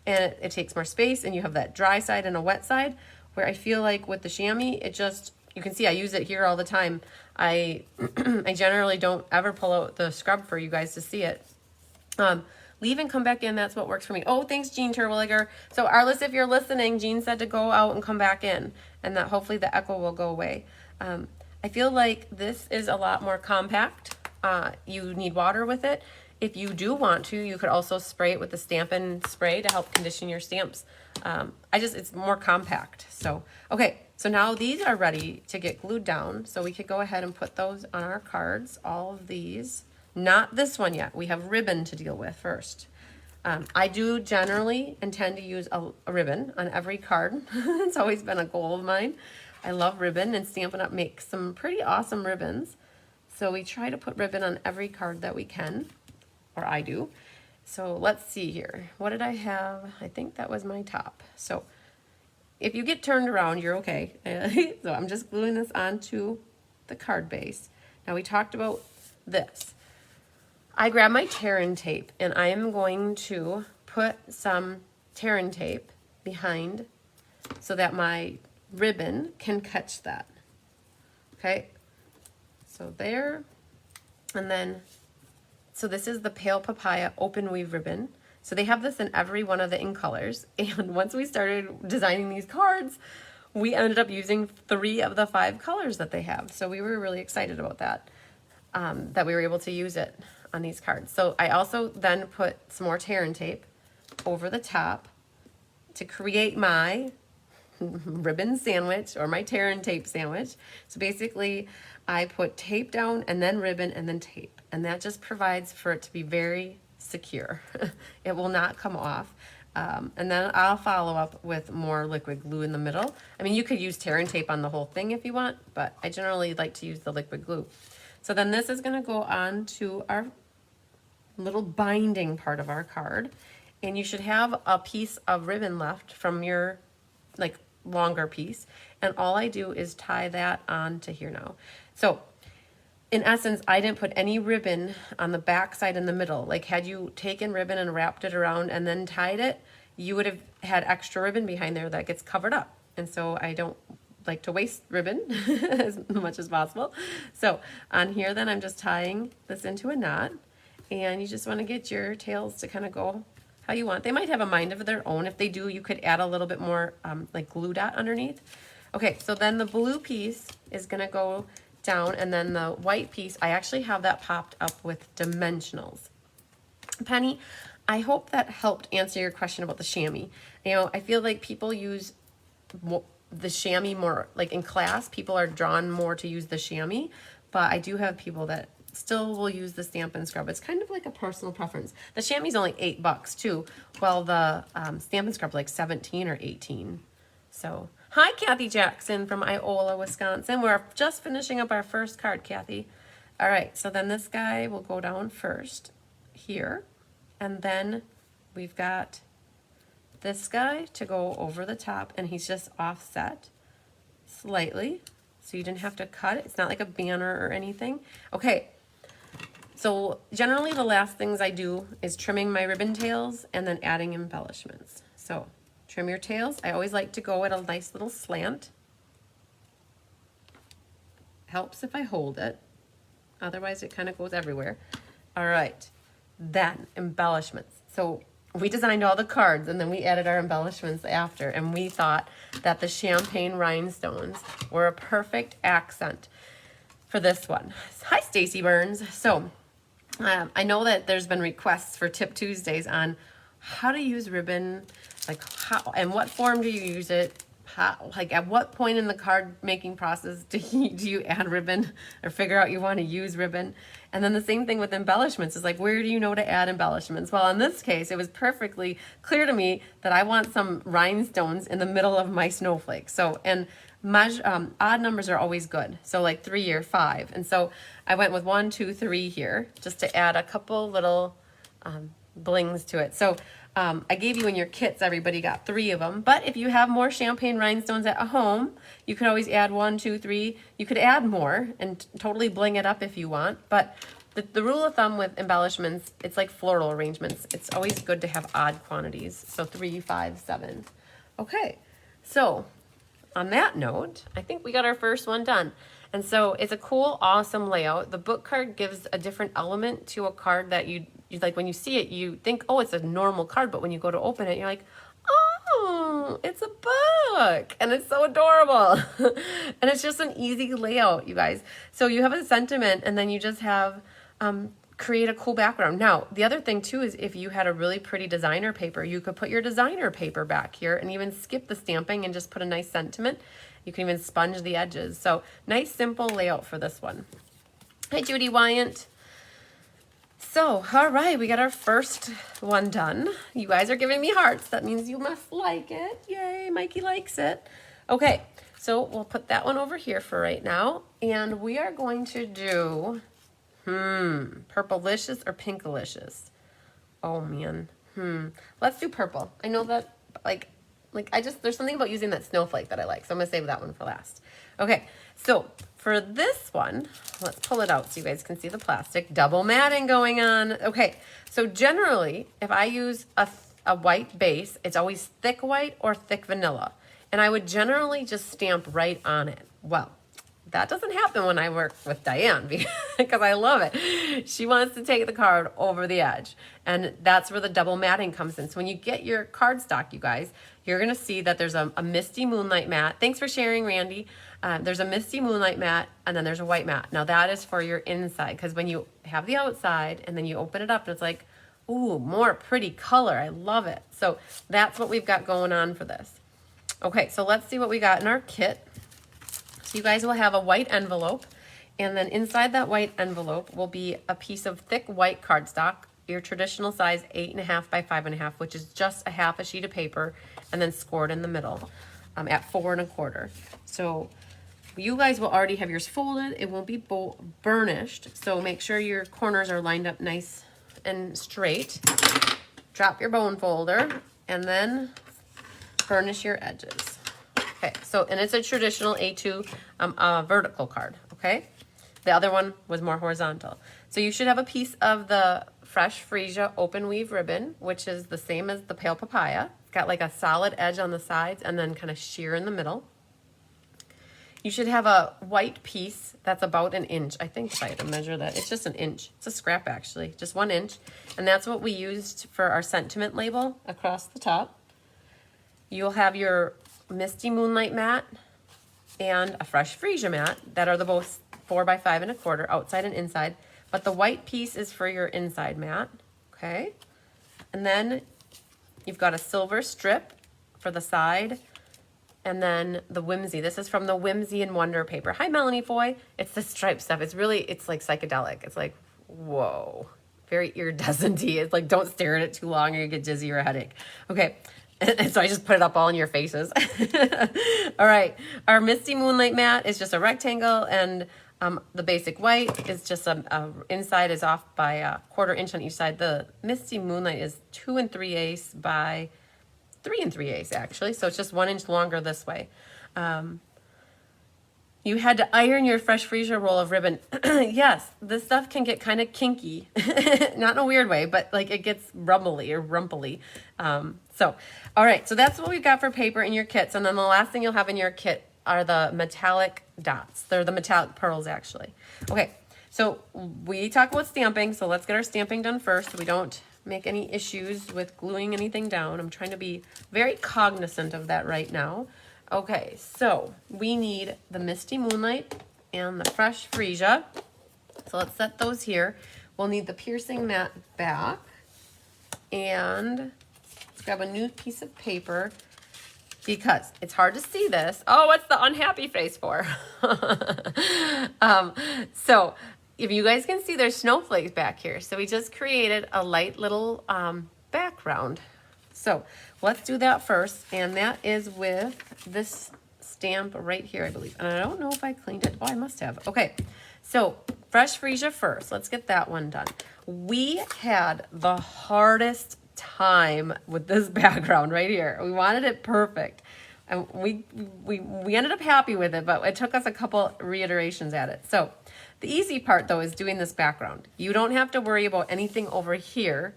and it takes more space, and you have that dry side and a wet side, where I feel like with the chamois, you can see I use it here all the time. I generally don't ever pull out the scrub for you guys to see it. Leave and come back in, that's what works for me. Oh, thanks, Jean Terwilliger. So Arliss, if you're listening, Jean said to go out and come back in, and that hopefully the echo will go away. I feel like this is a lot more compact. You need water with it. If you do want to, you could also spray it with the Stampin' spray to help condition your stamps. It's more compact. So, okay, so now these are ready to get glued down. So we could go ahead and put those on our cards, all of these. Not this one yet. We have ribbon to deal with first. I do generally intend to use a ribbon on every card. It's always been a goal of mine. I love ribbon, and Stampin' Up! Makes some pretty awesome ribbons. So we try to put ribbon on every card that we can, or I do. So let's see here. What did I have? I think that was my top. So if you get turned around, you're okay. So I'm just gluing this onto the card base. Now we talked about this. I grab my tear-in tape, and I am going to put some tear-in tape behind so that my ribbon can catch that. Okay, so there, and then, so this is the Pale Papaya Open Weave ribbon. So they have this in every one of the ink colors, and once we started designing these cards, we ended up using 3 of the 5 colors that they have. So we were really excited about that, that we were able to use it on these cards. So I also then put some more tear-in tape over the top to create my ribbon sandwich, or my tear-in tape sandwich. So basically I put tape down and then ribbon and then tape, and that just provides for it to be very secure. It will not come off. And then I'll follow up with more liquid glue in the middle. I mean, you could use tear-in tape on the whole thing if you want, but I generally like to use the liquid glue. So then this is going to go on to our little binding part of our card, and you should have a piece of ribbon left from your longer piece, and all I do is tie that on to here now. So in essence, I didn't put any ribbon on the back side in the middle. Like had you taken ribbon and wrapped it around and then tied it, you would have had extra ribbon behind there that gets covered up. And so I don't like to waste ribbon as much as possible. So on here then I'm just tying this into a knot, and you just want to get your tails to kind of go how you want. They might have a mind of their own. If they do, you could add a little bit more like glue dot underneath. Okay, so then the blue piece is going to go down, and then the white piece, I actually have that popped up with dimensionals. Penny, I hope that helped answer your question about the chamois. You know, I feel like people use the chamois more, like in class, people are drawn more to use the chamois, but I do have people that still will use the Stampin' Scrub. It's kind of like a personal preference. The chamois is only $8 too, while the Stampin' Scrub like 17 or 18. So, hi Kathy Jackson from Iola, Wisconsin. We're just finishing up our first card, Kathy. All right, so then this guy will go down first here, and then we've got this guy to go over the top, and he's just offset slightly, so you didn't have to cut it. It's not like a banner or anything. Okay, so generally the last things I do is trimming my ribbon tails and then adding embellishments. So trim your tails. I always like to go at a nice little slant. Helps if I hold it, otherwise it kind of goes everywhere. All right, then embellishments. So we designed all the cards and then we added our embellishments after, and we thought that the champagne rhinestones were a perfect accent for this one. Hi Stacy Burns. So I know that there's been requests for Tip Tuesdays on how to use ribbon, like how and what form do you use it, how, like at what point in the card making process do you add ribbon or figure out you want to use ribbon. And then the same thing with embellishments is like, where do you know to add embellishments? Well, in this case, it was perfectly clear to me that I want some rhinestones in the middle of my snowflake. So, and odd numbers are always good. So like 3 or 5. And so I went with 1, 2, 3 here just to add a couple little blings to it. So I gave you in your kits, everybody got 3 of them. But if you have more champagne rhinestones at home, you could always add 1, 2, 3. You could add more and totally bling it up if you want. But the rule of thumb with embellishments, it's like floral arrangements. It's always good to have odd quantities. So 3, 5, 7. Okay, so on that note, I think we got our first one done. And so it's a cool, awesome layout. The book card gives a different element to a card that you like when you see it, you think, oh, it's a normal card, but when you go to open it, you're like, oh, it's a book, and it's so adorable. And it's just an easy layout, you guys. So you have a sentiment, and then you just have create a cool background. Now, the other thing too is if you had a really pretty designer paper, you could put your designer paper back here and even skip the stamping and just put a nice sentiment. You can even sponge the edges. So nice, simple layout for this one. Hi, Judy Wyant. So, all right, we got our first one done. You guys are giving me hearts. That means you must like it. Yay, Mikey likes it. Okay, so we'll put that one over here for right now. And we are going to do, purplelicious or pinkalicious? Oh, man. Let's do purple. I know that, like there's something about using that snowflake that I like, so I'm going to save that one for last. Okay, so for this one, let's pull it out so you guys can see the plastic. Double matting going on. Okay, so generally, if I use a white base, it's always thick white or thick vanilla. And I would generally just stamp right on it. Well, that doesn't happen when I work with Diane because I love it. She wants to take the card over the edge. And that's where the double matting comes in. So when you get your cardstock, you guys, you're going to see that there's a Misty Moonlight matte. Thanks for sharing, Randy. There's a Misty Moonlight matte, and then there's a white matte. Now that is for your inside, because when you have the outside and then you open it up and it's like, ooh, more pretty color. I love it. So that's what we've got going on for this. Okay, so let's see what we got in our kit. So you guys will have a white envelope, and then inside that white envelope will be a piece of thick white cardstock, your traditional size 8.5 by 5.5, which is just a half a sheet of paper, and then scored in the middle at 4 1/4. So you guys will already have yours folded. It won't be burnished, so make sure your corners are lined up nice and straight. Drop your bone folder, and then burnish your edges. Okay, so, and it's a traditional A2 vertical card, okay? The other one was more horizontal. So you should have a piece of the Fresh Freesia open weave ribbon, which is the same as the Pale Papaya. It's got like a solid edge on the sides and then kind of sheer in the middle. You should have a white piece that's about an inch. I think if I had to measure that, it's just an inch. It's a scrap actually, just 1 inch. And that's what we used for our sentiment label across the top. You'll have your Misty Moonlight mat and a Fresh Freesia mat that are the both 4 by 5 1/4 outside and inside. But the white piece is for your inside mat, okay? And then you've got a silver strip for the side. And then the Whimsy. This is from the Whimsy and Wonder paper. Hi, Melanie Foy. It's the striped stuff. It's like psychedelic. It's like, whoa. Very iridescent-y. It's like, don't stare at it too long or you get dizzy or a headache. Okay. And so I just put it up all in your faces. All right. Our Misty Moonlight mat is just a rectangle, and the basic white is just inside is off by a 1/4 inch on each side. The Misty Moonlight is 2 3/8 by 3 3/8 actually, so it's just 1 inch longer this way. You had to iron your Fresh Freesia roll of ribbon. Yes, this stuff can get kind of kinky, not in a weird way, but like it gets rumbly or rumply. All right, so that's what we've got for paper in your kits, and then the last thing you'll have in your kit are the metallic dots. They're the metallic pearls actually. Okay, so we talk about stamping, so let's get our stamping done first so we don't make any issues with gluing anything down. I'm trying to be very cognizant of that right now. Okay, so we need the Misty Moonlight and the Fresh Freesia. So let's set those here. We'll need the piercing mat back. And let's grab a new piece of paper because it's hard to see this. Oh, what's the unhappy face for? So if you guys can see, there's snowflakes back here. So we just created a light little background. So let's do that first. And that is with this stamp right here, I believe. And I don't know if I cleaned it. Oh, I must have. Okay. So Fresh Freesia first. Let's get that one done. We had the hardest time with this background right here. We wanted it perfect. And we ended up happy with it, but it took us a couple reiterations at it. So the easy part, though, is doing this background. You don't have to worry about anything over here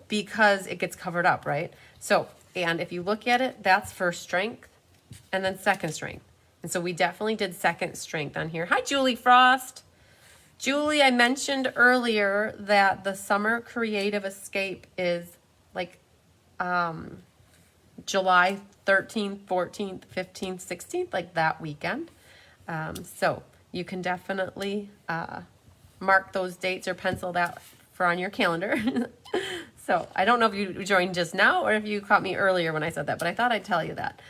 because it gets covered up, right? So, and if you look at it, that's first strength and then second strength. And so we definitely did second strength on here. Hi, Julie Frost. Julie, I mentioned earlier that the Summer Creative Escape is like July 13th, 14th, 15th, 16th, like that weekend. So you can definitely mark those dates or pencil that for on your calendar. So I don't know if you joined just now or if you caught me earlier when I said that, but I thought I'd tell you that.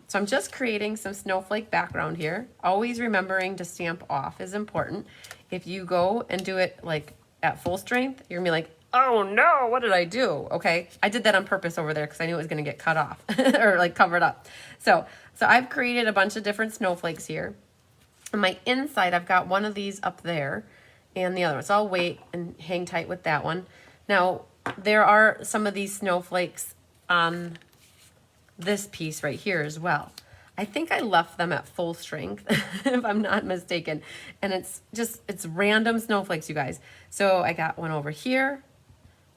So I'm just creating some snowflake background here. Always remembering to stamp off is important. If you go and do it like at full strength, you're gonna be like, oh no, what did I do? Okay, I did that on purpose over there because I knew it was gonna get cut off or like covered up. So I've created a bunch of different snowflakes here. On my inside, I've got one of these up there and the other one. So I'll wait and hang tight with that one. Now, there are some of these snowflakes on this piece right here as well. I think I left them at full strength, if I'm not mistaken. And it's random snowflakes, you guys. So I got one over here.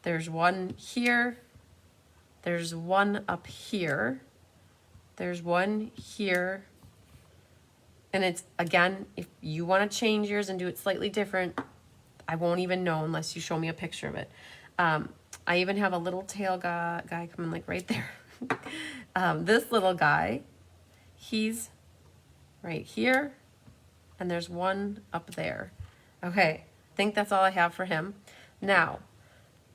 There's one here. There's one up here. There's one here. And it's, again, if you want to change yours and do it slightly different, I won't even know unless you show me a picture of it. I even have a little tail guy coming like right there. This little guy, he's right here, and there's one up there. Okay, I think that's all I have for him. Now,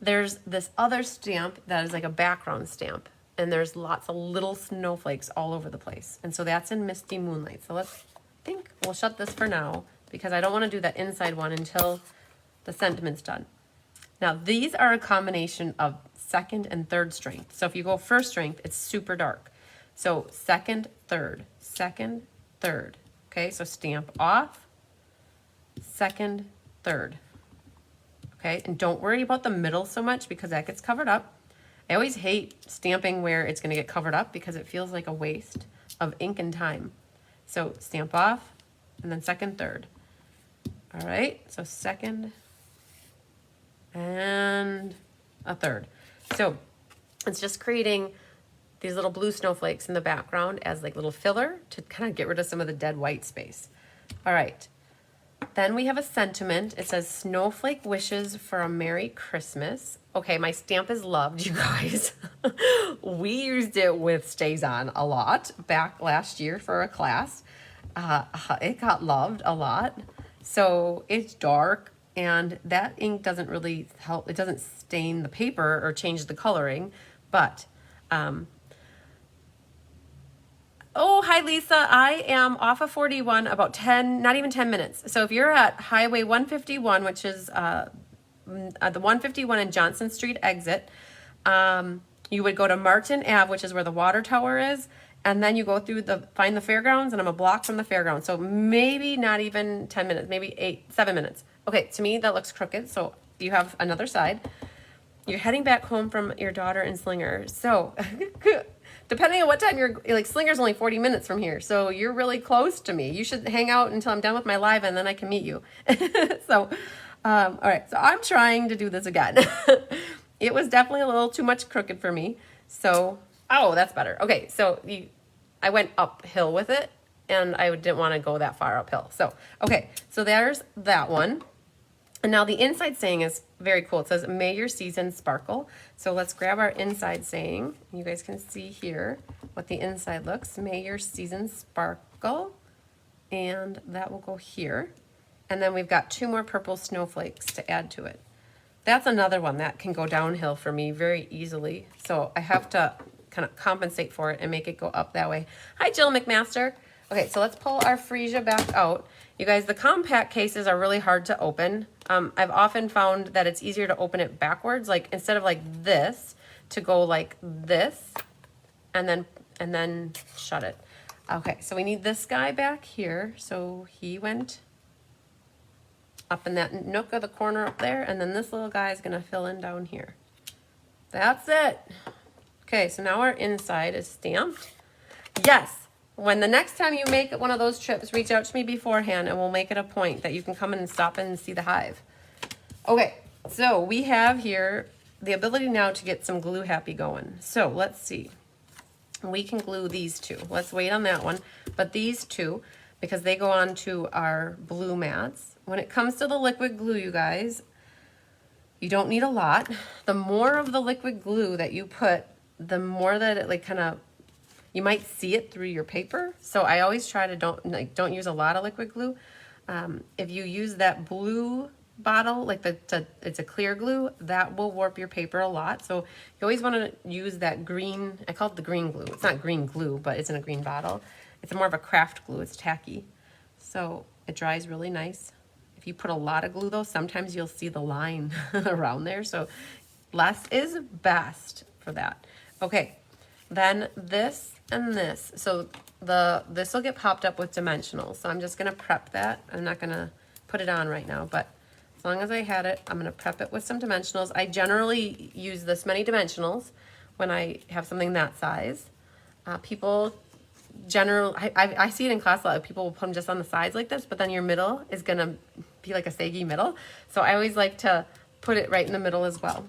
there's this other stamp that is like a background stamp, and there's lots of little snowflakes all over the place. And so that's in Misty Moonlight. So let's think we'll shut this for now because I don't want to do that inside one until the sentiment's done. Now, these are a combination of second and third strength. So if you go first strength, it's super dark. So second, third, second, third. Okay, so stamp off, second, third. Okay, and don't worry about the middle so much because that gets covered up. I always hate stamping where it's going to get covered up because it feels like a waste of ink and time. So stamp off and then second, third. All right, so second and a third. So it's just creating these little blue snowflakes in the background as like little filler to kind of get rid of some of the dead white space. All right. Then we have a sentiment. It says Snowflake Wishes for a Merry Christmas. Okay, my stamp is loved, you guys. We used it with Stays On a lot back last year for a class. It got loved a lot. So it's dark and that ink doesn't really help. It doesn't stain the paper or change the coloring, but oh, hi, Lisa. I am off of 41 about 10, not even 10 minutes. So if you're at Highway 151, which is the 151 and Johnson Street exit, you would go to Martin Ave, which is where the water tower is, and then you go through find the fairgrounds, and I'm a block from the fairgrounds. So maybe not even 10 minutes, maybe 7 minutes. Okay, to me, that looks crooked. So you have another side. You're heading back home from your daughter in Slinger. So depending on what time you're, like, Slinger's only 40 minutes from here. So you're really close to me. You should hang out until I'm done with my live and then I can meet you. So, all right. So I'm trying to do this again. It was definitely a little too much crooked for me. So, oh, that's better. Okay. So I went uphill with it and I didn't want to go that far uphill. So, okay. So there's that one. And now the inside saying is very cool. It says, may your season sparkle. So let's grab our inside saying. You guys can see here what the inside looks. May your season sparkle. And that will go here. And then we've got 2 more purple snowflakes to add to it. That's another one that can go downhill for me very easily. So I have to kind of compensate for it and make it go up that way. Hi, Jill McMaster. Okay, so let's pull our freesia back out. You guys, the compact cases are really hard to open. I've often found that it's easier to open it backwards, like instead of like this, to go like this, and then shut it. Okay, so we need this guy back here. So he went up in that nook of the corner up there, and then this little guy is gonna fill in down here. That's it. Okay, so now our inside is stamped. Yes. When the next time you make one of those trips, reach out to me beforehand and we'll make it a point that you can come in and stop in and see the hive. Okay, so we have here the ability now to get some glue happy going. So let's see. We can glue these 2. Let's wait on that one. But these 2, because they go on to our blue mats. When it comes to the liquid glue, you guys, you don't need a lot. The more of the liquid glue that you put, the more that it like kind of, you might see it through your paper. So I always try to don't use a lot of liquid glue. If you use that blue bottle, like it's a clear glue, that will warp your paper a lot. So you always want to use that green, I call it the green glue. It's not green glue, but it's in a green bottle. It's more of a craft glue. It's tacky. So it dries really nice. If you put a lot of glue though, sometimes you'll see the line around there. So less is best for that. Okay, then this and this. So this will get popped up with dimensionals. So I'm just gonna prep that. I'm not gonna put it on right now, but as long as I had it, I'm gonna prep it with some dimensionals. I generally use this many dimensionals when I have something that size. People generally, I see it in class a lot. People will put them just on the sides like this, but then your middle is gonna be like a saggy middle. So I always like to put it right in the middle as well.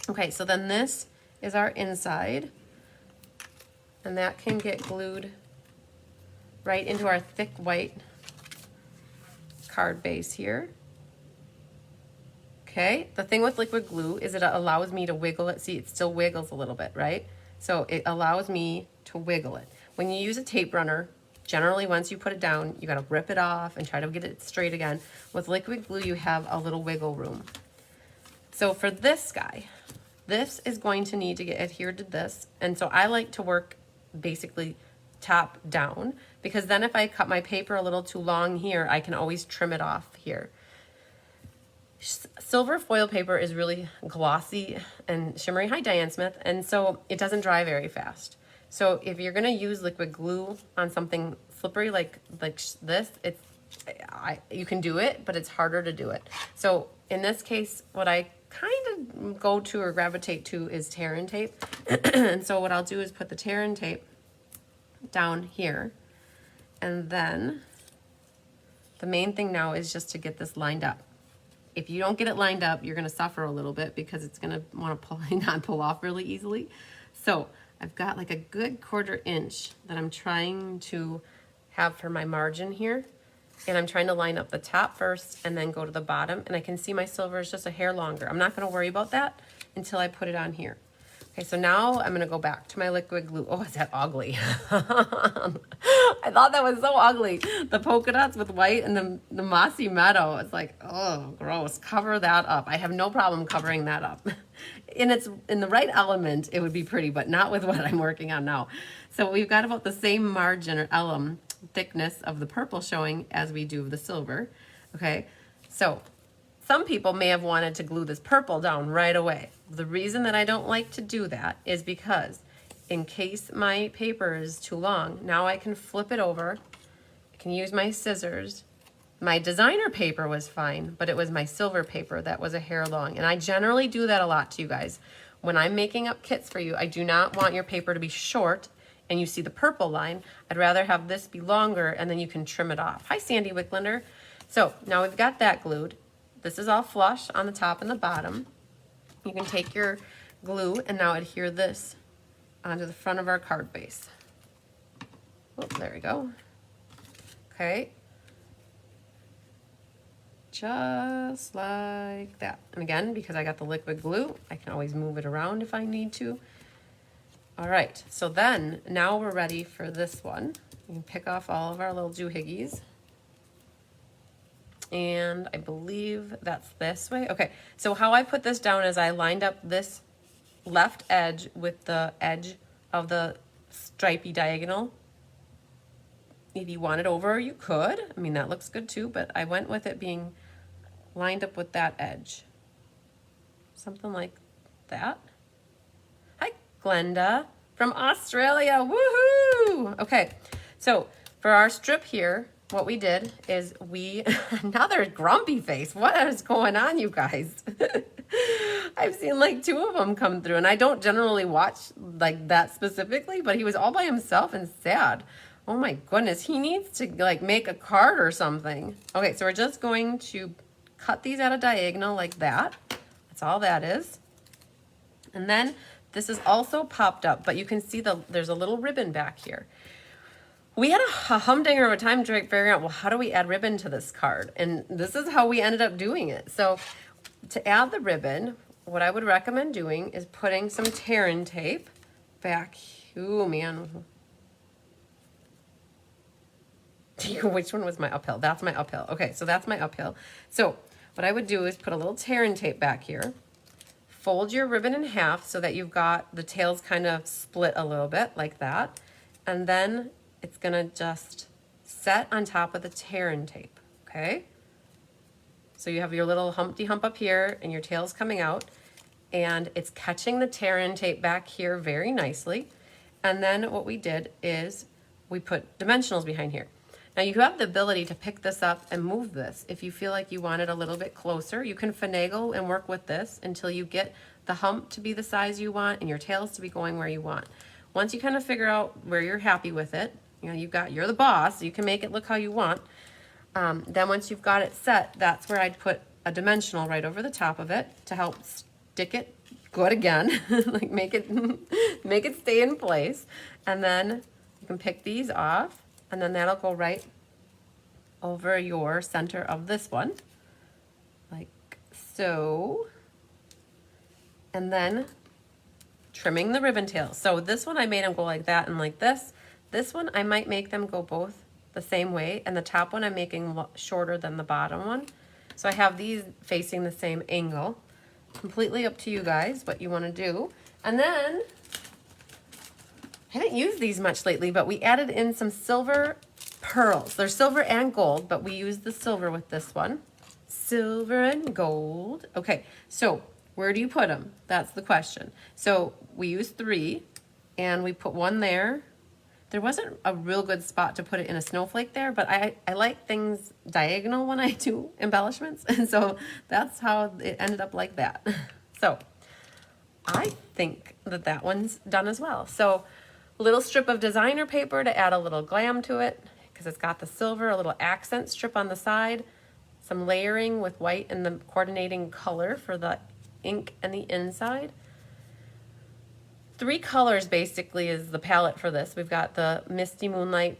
Okay, so then this is our inside. And that can get glued right into our thick white card base here. Okay, the thing with liquid glue is it allows me to wiggle it. See, it still wiggles a little bit, right? So it allows me to wiggle it. When you use a tape runner, generally once you put it down, you gotta rip it off and try to get it straight again. With liquid glue, you have a little wiggle room. So for this guy, this is going to need to get adhered to this. And so I like to work basically top down, because then if I cut my paper a little too long here, I can always trim it off here. Silver foil paper is really glossy and shimmery. Hi, Diane Smith. And so it doesn't dry very fast. So if you're gonna use liquid glue on something slippery like this, you can do it, but it's harder to do it. So in this case, what I kind of go to or gravitate to is tear and tape. And so what I'll do is put the tear and tape down here, and then The main thing now is just to get this lined up. If you don't get it lined up, you're gonna suffer a little bit because it's gonna wanna not pull off really easily. So I've got like a good 1/4 inch that I'm trying to have for my margin here. And I'm trying to line up the top first and then go to the bottom. And I can see my silver is just a hair longer. I'm not gonna worry about that until I put it on here. Okay, so now I'm gonna go back to my liquid glue. Oh, is that ugly? I thought that was so ugly. The polka dots with white and the mossy meadow. It's like, oh, gross. Cover that up. I have no problem covering that up. And it's in the right element, it would be pretty, but not with what I'm working on now. So we've got about the same margin or ellum thickness of the purple showing as we do the silver. Okay, so some people may have wanted to glue this purple down right away. The reason that I don't like to do that is because in case my paper is too long, now I can flip it over. I can use my scissors. My designer paper was fine, but it was my silver paper that was a hair long. And I generally do that a lot to you guys. When I'm making up kits for you, I do not want your paper to be short and you see the purple line. I'd rather have this be longer and then you can trim it off. Hi, Sandy Wicklander. So now we've got that glued. This is all flush on the top and the bottom. You can take your glue and now adhere this onto the front of our card base. Oh, there we go. Okay. Just like that. And again, because I got the liquid glue, I can always move it around if I need to. All right, so then now we're ready for this one. You can pick off all of our little doohickeys. And I believe that's this way. Okay, so how I put this down is I lined up this left edge with the edge of the stripy diagonal. If you want it over, you could. I mean, that looks good too, but I went with it being lined up with that edge. Something like that. Hi, Glenda from Australia. Woohoo! Okay, so for our strip here, what we did is another grumpy face. What is going on, you guys? I've seen like 2 of them come through, and I don't generally watch like that specifically, but he was all by himself and sad. Oh my goodness, he needs to like make a card or something. Okay, so we're just going to cut these at a diagonal like that. That's all that is. And then this is also popped up, but you can see there's a little ribbon back here. We had a humdinger of a time figuring out, well, how do we add ribbon to this card? And this is how we ended up doing it. So to add the ribbon, what I would recommend doing is putting some tear-in tape back. Oh man. Which one was my uphill? That's my uphill. Okay, so that's my uphill. So what I would do is put a little tear-in tape back here. Fold your ribbon in half so that you've got the tails kind of split a little bit like that. And then it's gonna just set on top of the tear-in tape, okay? So you have your little Humpty Hump up here and your tail's coming out, and it's catching the tear-in tape back here very nicely. And then what we did is we put dimensionals behind here. Now you have the ability to pick this up and move this. If you feel like you want it a little bit closer, you can finagle and work with this until you get the hump to be the size you want and your tails to be going where you want. Once you kind of figure out where you're happy with it, you know, you're the boss, you can make it look how you want. Then once you've got it set, that's where I'd put a dimensional right over the top of it to help stick it good again, like make it stay in place. And then you can pick these off, and then that'll go right over your center of this one, like so. And then trimming the ribbon tails. So this one I made them go like that and like this. This one I might make them go both the same way, and the top one I'm making shorter than the bottom one. So I have these facing the same angle. Completely up to you guys what you want to do. And then I haven't used these much lately, but we added in some silver pearls. They're silver and gold, but we used the silver with this one. Silver and gold. Okay, so where do you put them? That's the question. So we used 3, and we put 1 there. There wasn't a real good spot to put it in a snowflake there, but I like things diagonal when I do embellishments, and so that's how it ended up like that. So I think that that one's done as well. So a little strip of designer paper to add a little glam to it, because it's got the silver, a little accent strip on the side, some layering with white and the coordinating color for the ink and the inside. 3 colors basically is the palette for this. We've got the Misty Moonlight,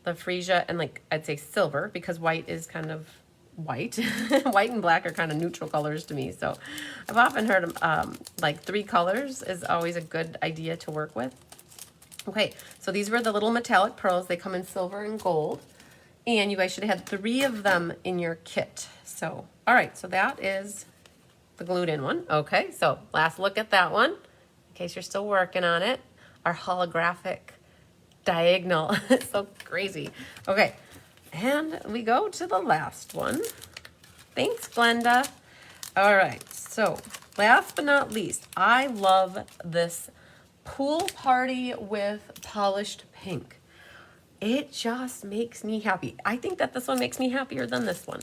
the Freesia, and like I'd say silver, because white is kind of white. White and black are kind of neutral colors to me. So I've often heard like 3 colors is always a good idea to work with. Okay, so these were the little metallic pearls. They come in silver and gold. And you guys should have had 3 of them in your kit. So, all right, so that is the glued in one. Okay, so last look at that one, in case you're still working on it. Our holographic diagonal. It's so crazy. Okay, and we go to the last one. Thanks, Glenda. All right, so last but not least, I love this Pool Party with Polished Pink. It just makes me happy. I think that this one makes me happier than this one.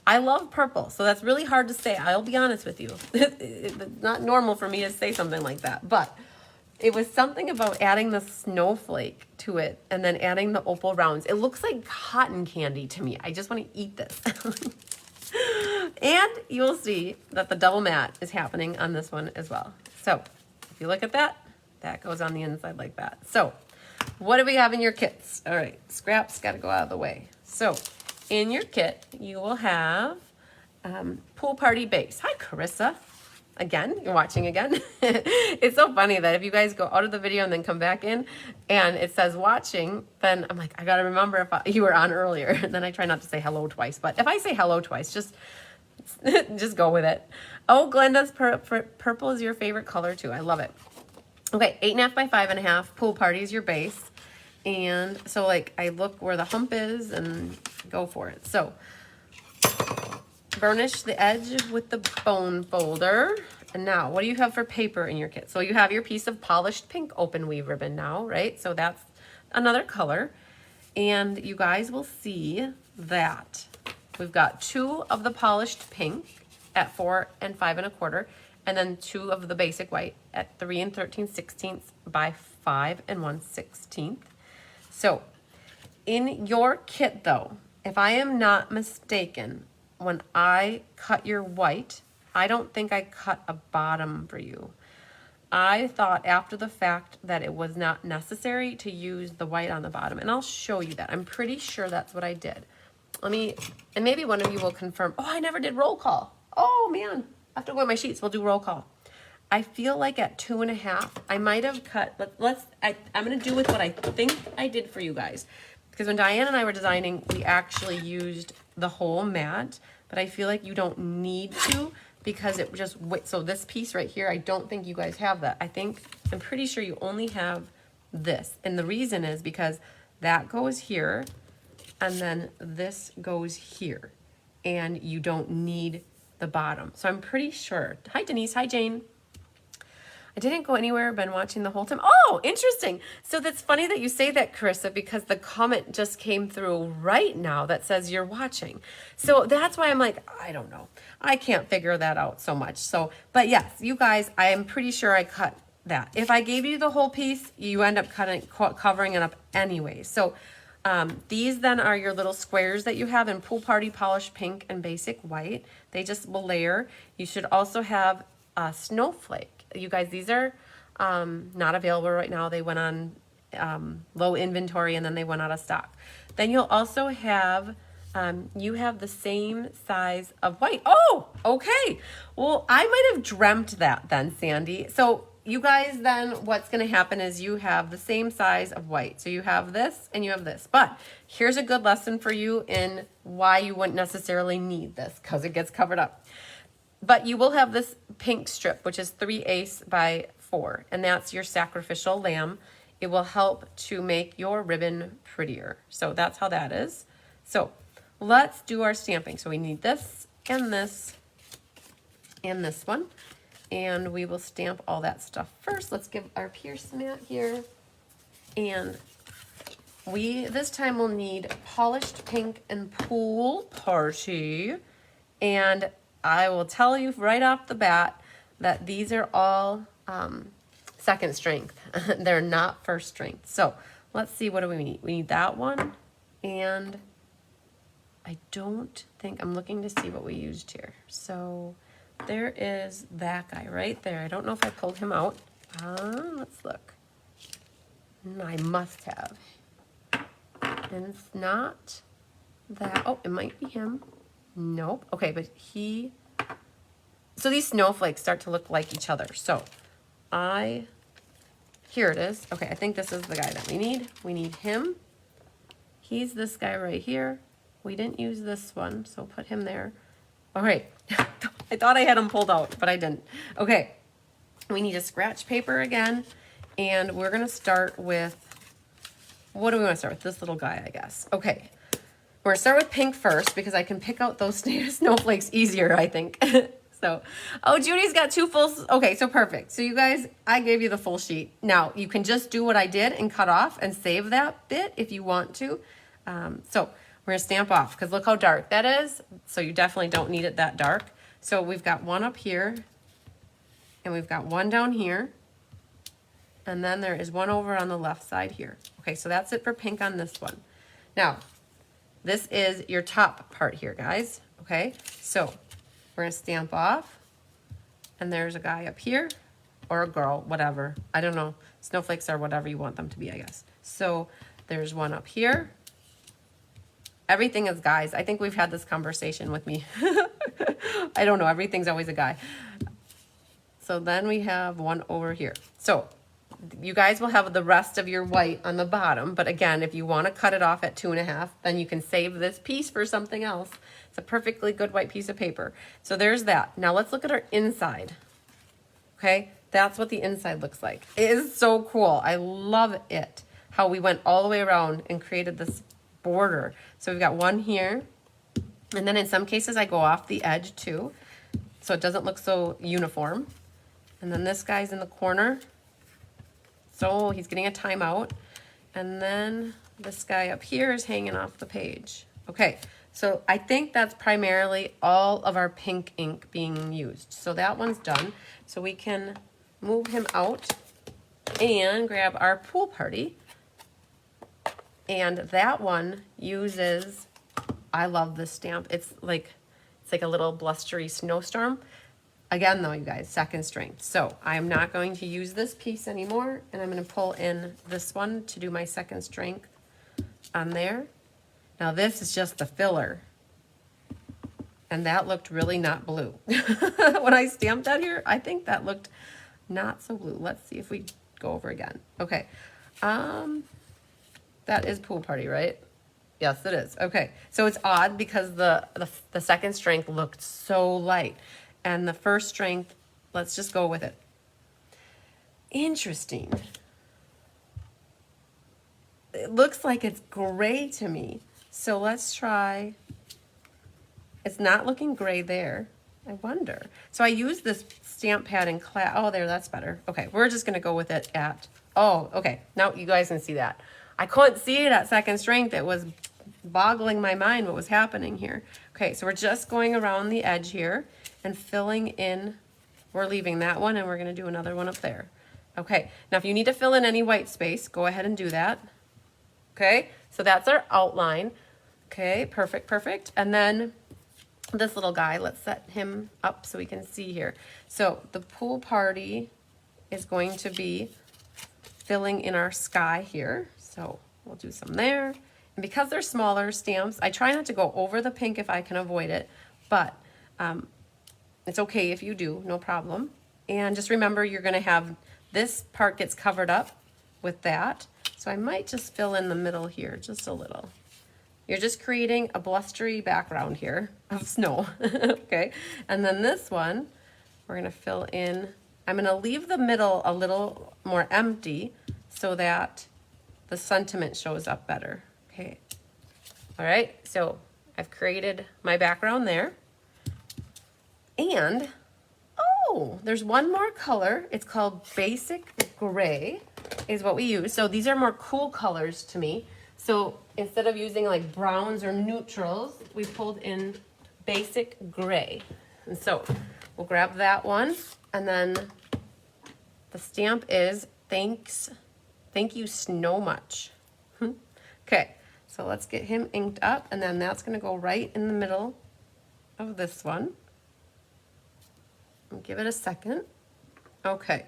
I love purple, so that's really hard to say. I'll be honest with you. It's not normal for me to say something like that, but it was something about adding the snowflake to it and then adding the opal rounds. It looks like cotton candy to me. I just want to eat this. And you'll see that the double matte is happening on this one as well. So if you look at that, that goes on the inside like that. So what do we have in your kits? All right, scraps got to go out of the way. So in your kit, you will have Pool Party Base. Hi, Carissa. Again, you're watching again. It's so funny that if you guys go out of the video and then come back in and it says watching, then I'm like, I got to remember if you were on earlier. And then I try not to say hello twice. But if I say hello twice, just go with it. Oh, Glenda's purple is your favorite color too. I love it. Okay, 8.5 by 5.5. Pool Party is your base. And so like I look where the hump is and go for it. So burnish the edge with the bone folder. And now, what do you have for paper in your kit? So you have your piece of polished pink open weave ribbon now, right? So that's another color. And you guys will see that we've got 2 of the polished pink at 4 and 5 1/4, and then 2 of the basic white at 3 13/16 by 5 1/16. So in your kit though, if I am not mistaken, when I cut your white, I don't think I cut a bottom for you. I thought after the fact that it was not necessary to use the white on the bottom, and I'll show you that. I'm pretty sure that's what I did. And maybe one of you will confirm. Oh, I never did roll call. Oh man, I have to go at my sheets. We'll do roll call. I feel like at 2.5, I might have cut, I'm gonna do with what I think I did for you guys. Because when Diane and I were designing, we actually used the whole mat, but I feel like you don't need to because it just, so this piece right here, I don't think you guys have that. I'm pretty sure you only have this. And the reason is because that goes here and then this goes here and you don't need the bottom. So I'm pretty sure. Hi, Denise. Hi, Jane. I didn't go anywhere, been watching the whole time. Oh, interesting. So that's funny that you say that, Carissa, because the comment just came through right now that says you're watching. So that's why I'm like, I don't know. I can't figure that out so much. So, but yes, you guys, I am pretty sure I cut that. If I gave you the whole piece, you end up covering it up anyway. So these then are your little squares that you have in Pool Party Polished Pink and Basic White. They just will layer. You should also have a snowflake. You guys, these are not available right now. They went on low inventory and then they went out of stock. Then you'll also have, you have the same size of white. Oh, okay. Well, I might have dreamt that then, Sandy. So you guys then, what's going to happen is you have the same size of white. So you have this and you have this. But here's a good lesson for you in why you wouldn't necessarily need this because it gets covered up. But you will have this pink strip, which is 3/8 by 4, and that's your sacrificial lamb. It will help to make your ribbon prettier. So that's how that is. So let's do our stamping. So we need this and this and this one, and we will stamp all that stuff first. Let's give our Pierce mat here, and we this time will need Polished Pink and Pool Party, and I will tell you right off the bat that these are all second strength. They're not first strength. So let's see, what do we need? We need that one And I don't think, I'm looking to see what we used here. So there is that guy right there. I don't know if I pulled him out. Let's look. I must have. And it's not that. Oh, it might be him. Nope. Okay, but so these snowflakes start to look like each other. So here it is. Okay, I think this is the guy that we need. We need him. He's this guy right here. We didn't use this one, so put him there. All right. I thought I had him pulled out, but I didn't. Okay. We need a scratch paper again, and we're going to start with, what do we want to start with? This little guy, I guess. Okay. We're going to start with pink first because I can pick out those snowflakes easier, I think. So, oh, Judy's got two full, okay, so perfect. So you guys, I gave you the full sheet. Now, you can just do what I did and cut off and save that bit if you want to. So we're going to stamp off because look how dark that is. So you definitely don't need it that dark. So we've got one up here, and we've got one down here, and then there is one over on the left side here. Okay, so that's it for pink on this one. Now, this is your top part here, guys. Okay, so we're gonna stamp off, and there's a guy up here, or a girl, whatever. I don't know. Snowflakes are whatever you want them to be, I guess. So there's one up here. Everything is guys. I think we've had this conversation with me. I don't know. Everything's always a guy. So then we have one over here. So you guys will have the rest of your white on the bottom. But again, if you want to cut it off at 2.5, then you can save this piece for something else. It's a perfectly good white piece of paper. So there's that. Now let's look at our inside. Okay, that's what the inside looks like. It is so cool. I love it. How we went all the way around and created this border. So we've got one here. And then in some cases I go off the edge too, so it doesn't look so uniform. And then this guy's in the corner. So he's getting a timeout. And then this guy up here is hanging off the page. Okay, so I think that's primarily all of our pink ink being used. So that one's done. So we can move him out and grab our pool party. And that one uses, I love this stamp. It's like a little blustery snowstorm. Again, though, you guys, second strength. So I'm not going to use this piece anymore, and I'm going to pull in this one to do my second strength on there. Now this is just the filler, and that looked really not blue. When I stamped that here, I think that looked not so blue. Let's see if we go over again. Okay, that is pool party, right? Yes, it is. Okay, so it's odd because the second strength looked so light. And the first strength, let's just go with it. Interesting. It looks like it's gray to me. So let's try. It's not looking gray there. I wonder. So I use this stamp pad in class. Oh, there, that's better. Okay, we're just gonna go with it at, oh, okay. Now you guys can see that. I couldn't see it at second strength. It was boggling my mind what was happening here. Okay, so we're just going around the edge here and filling in. We're leaving that one, and we're gonna do another one up there. Okay, now if you need to fill in any white space, go ahead and do that. Okay, so that's our outline. Okay, perfect, perfect. And then this little guy, let's set him up so we can see here. So the pool party is going to be filling in our sky here. So we'll do some there. And because they're smaller stamps, I try not to go over the pink if I can avoid it, but it's okay if you do, no problem. And just remember, you're gonna have, this part gets covered up with that. So I might just fill in the middle here, just a little. You're just creating a blustery background here of snow, okay? And then this one, we're gonna fill in, I'm gonna leave the middle a little more empty so that the sentiment shows up better, okay? All right, so I've created my background there. And, oh, there's one more color. It's called Basic Gray is what we use. So these are more cool colors to me. So instead of using like browns or neutrals, we pulled in Basic Gray. And so we'll grab that one. And then the stamp is thank you so much. Okay, So let's get him inked up, and then that's gonna go right in the middle of this one. And give it a second. Okay.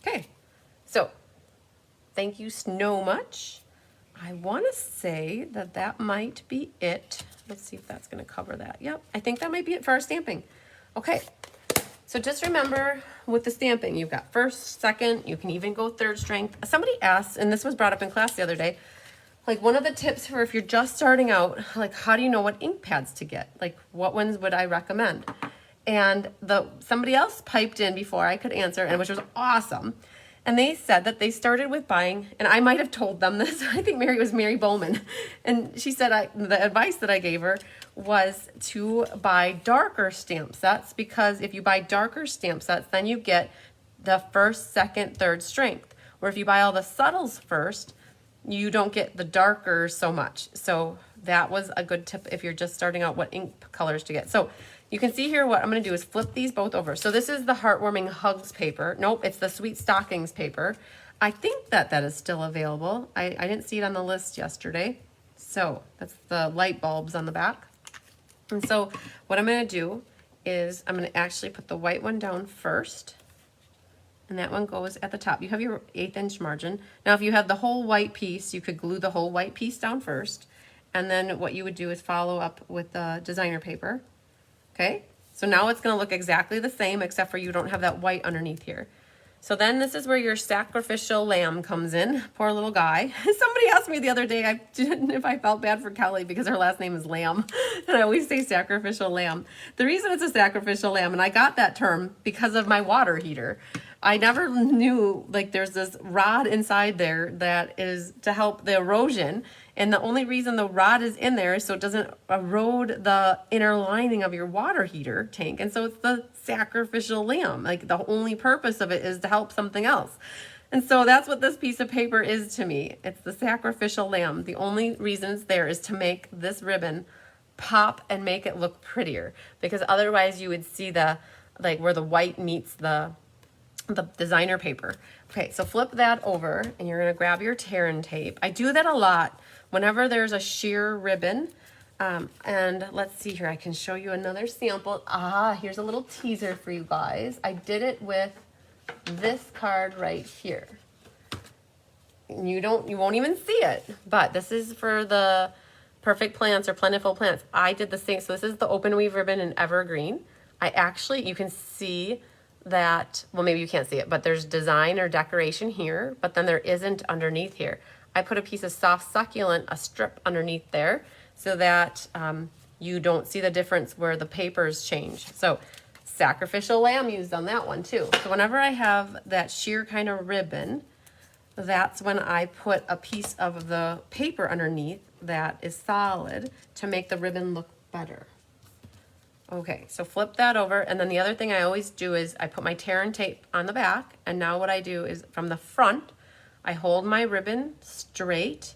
Okay, so thank you so much. I want to say that that might be it. Let's see if that's going to cover that. Yep, I think that might be it for our stamping. Okay, so just remember with the stamping, you've got first, second, you can even go third strength. Somebody asked, and this was brought up in class the other day, like one of the tips for if you're just starting out, like how do you know what ink pads to get? Like what ones would I recommend? And somebody else piped in before I could answer, and which was awesome. And they said that they started with buying, and I might have told them this, I think it was Mary Bowman. And she said the advice that I gave her was to buy darker stamp sets, because if you buy darker stamp sets, then you get the first, second, third strength. Where if you buy all the subtles first, you don't get the darker so much. So that was a good tip if you're just starting out what ink colors to get. So you can see here what I'm going to do is flip these both over. So this is the Heartwarming Hugs paper. Nope, it's the Sweet Stockings paper. I think that is still available. I didn't see it on the list yesterday. So that's the light bulbs on the back. And so what I'm going to do is I'm going to actually put the white one down first. And that one goes at the top. You have your 1/8 inch margin. Now if you had the whole white piece, you could glue the whole white piece down first. And then what you would do is follow up with the designer paper. Okay, so now it's gonna look exactly the same except for you don't have that white underneath here. So then this is where your sacrificial lamb comes in. Poor little guy. Somebody asked me the other day if I felt bad for Kelly because her last name is Lamb. And I always say sacrificial lamb. The reason it's a sacrificial lamb, and I got that term because of my water heater. I never knew, like there's this rod inside there that is to help the erosion. And the only reason the rod is in there is so it doesn't erode the inner lining of your water heater tank. And so it's the sacrificial lamb. Like the only purpose of it is to help something else. And so that's what this piece of paper is to me. It's the sacrificial lamb. The only reason it's there is to make this ribbon pop and make it look prettier. Because otherwise you would see like where the white meets the designer paper. Okay, so flip that over and you're gonna grab your tear and tape. I do that a lot whenever there's a sheer ribbon. And let's see here, I can show you another sample. Here's a little teaser for you guys. I did it with this card right here. And you won't even see it, but this is for the Perfect Plants or Plentiful Plants. I did the same. So this is the open weave ribbon in Evergreen. You can see that, well, maybe you can't see it, but there's design or decoration here, but then there isn't underneath here. I put a piece of soft succulent, a strip underneath there, so that you don't see the difference where the papers change. So sacrificial lamb used on that one too. So whenever I have that sheer kind of ribbon, that's when I put a piece of the paper underneath that is solid to make the ribbon look better. Okay, so flip that over, and then the other thing I always do is I put my tear and tape on the back, and now what I do is from the front, I hold my ribbon straight,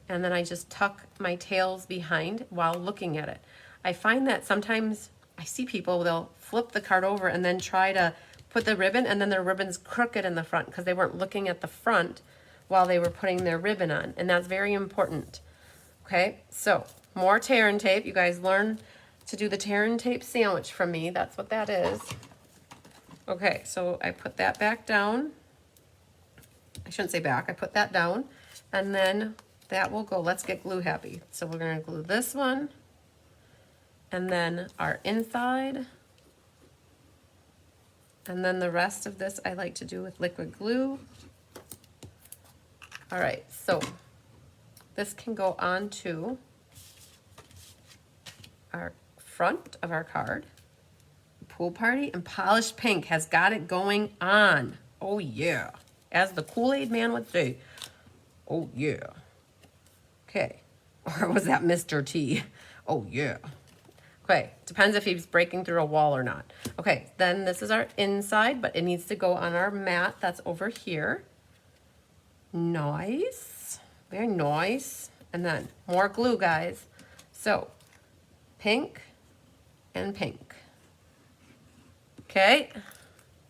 and then I just tuck my tails behind while looking at it. I find that sometimes I see people, they'll flip the card over and then try to put the ribbon, and then their ribbon's crooked in the front because they weren't looking at the front while they were putting their ribbon on, and that's very important. Okay, so more tear and tape. You guys learn to do the tear and tape sandwich from me. That's what that is. Okay, so I put that back down. I shouldn't say back, I put that down, and then that will go. Let's get glue happy. So we're gonna glue this one, and then our inside, and then the rest of this I like to do with liquid glue. All right, so this can go onto our front of our card. Pool party and polished pink has got it going on. Oh yeah, as the Kool-Aid man would say. Oh yeah. Okay, or was that Mr. T? Oh yeah. Okay, depends if he's breaking through a wall or not. Okay, then this is our inside, but it needs to go on our mat that's over here. Nice, very nice. And then more glue, guys. So pink and pink. Okay,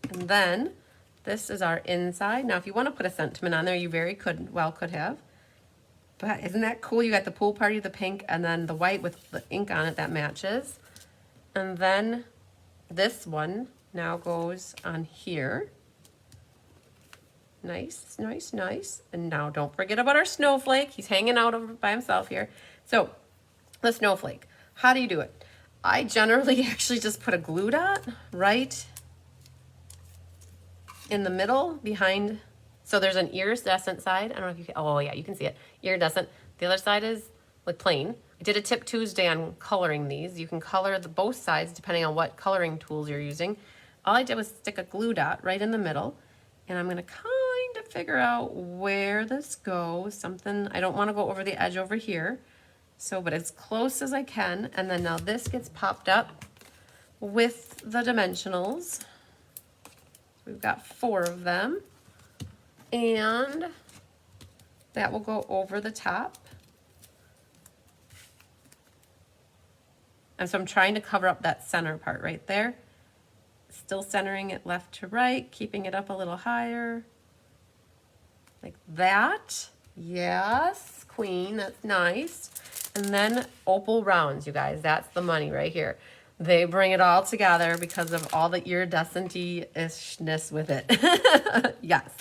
and then This is our inside. Now, if you want to put a sentiment on there, you could have. But isn't that cool? You got the pool party, the pink, and then the white with the ink on it that matches. And then this one now goes on here. Nice, nice, nice. And now don't forget about our snowflake. He's hanging out over by himself here. So the snowflake, how do you do it? I generally actually just put a glue dot right in the middle behind. So there's an iridescent side. I don't know if you can, oh yeah, you can see it. Iridescent. The other side is like plain. I did a tip Tuesday on coloring these. You can color both sides depending on what coloring tools you're using. All I did was stick a glue dot right in the middle, and I'm gonna kind of figure out where this goes. Something, I don't wanna go over the edge over here. So, but as close as I can. And then now this gets popped up with the dimensionals. We've got 4 of them. And that will go over the top. And so I'm trying to cover up that center part right there. Still centering it left to right, keeping it up a little higher. Like that. Yes, queen, that's nice. And then opal rounds, you guys, that's the money right here. They bring it all together because of all the iridescent-ishness with it. Yes.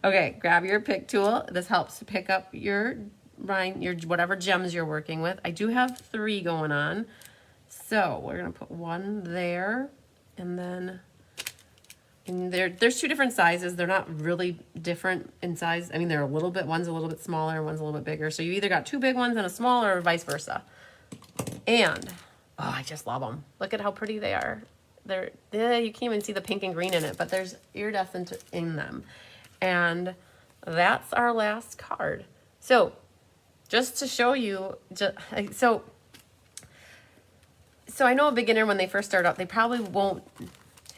Okay, grab your pick tool. This helps to pick up your whatever gems you're working with. I do have 3 going on. So we're gonna put 1 there, and then there's 2 different sizes. They're not really different in size. I mean, they're a little bit, one's a little bit smaller, one's a little bit bigger. So you either got 2 big ones and a small, or vice versa. And oh, I just love them. Look at how pretty they are. You can't even see the pink and green in it, but there's iridescent in them. And that's our last card. So just to show you, so I know a beginner, when they first start out, they probably won't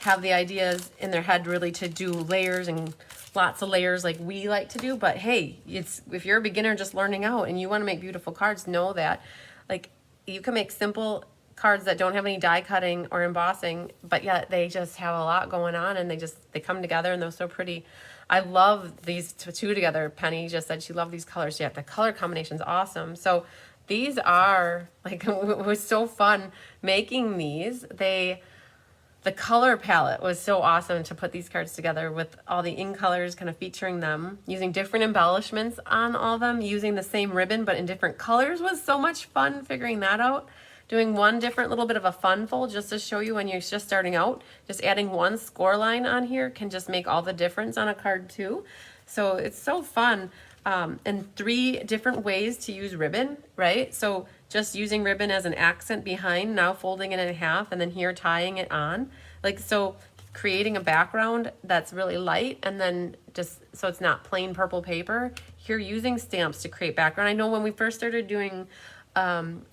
have the ideas in their head really to do layers and lots of layers like we like to do. But hey, if you're a beginner just learning out and you want to make beautiful cards, know that like you can make simple cards that don't have any die cutting or embossing, but yet they just have a lot going on, and they come together and they're so pretty. I love these 2 together. Penny just said she loved these colors. Yeah, the color combination's awesome. So these are like, it was so fun making these. The color palette was so awesome to put these cards together with all the in colors kind of featuring them, using different embellishments on all of them, using the same ribbon but in different colors was so much fun figuring that out. Doing one different little bit of a fun fold just to show you when you're just starting out. Just adding 1 score line on here can just make all the difference on a card too. So it's so fun. And 3 different ways to use ribbon, right? So just using ribbon as an accent behind, now folding it in half, and then here tying it on. Like, so creating a background that's really light, and then just so it's not plain purple paper. Here using stamps to create background. I know when we first started doing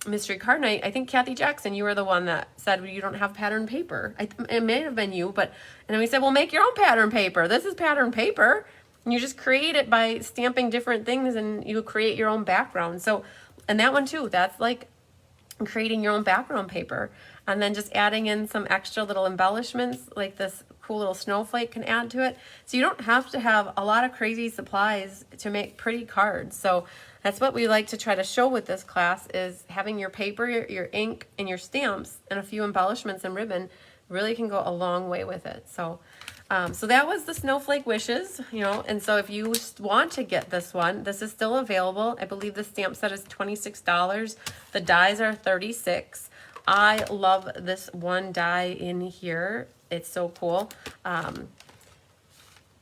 mystery card night, I think Kathy Jackson, you were the one that said, well, you don't have pattern paper. It may have been you, and then we said, well, make your own pattern paper. This is pattern paper. And you just create it by stamping different things, and you create your own background. So, and that one too, that's like creating your own background paper. And then just adding in some extra little embellishments, like this cool little snowflake can add to it. So you don't have to have a lot of crazy supplies to make pretty cards. So that's what we like to try to show with this class, is having your paper, your ink, and your stamps, and a few embellishments and ribbon really can go a long way with it. So so that was the Snowflake Wishes, and so if you want to get this one, this is still available. I believe the stamp set is $26. The dies are $36. I love this one die in here. It's so cool.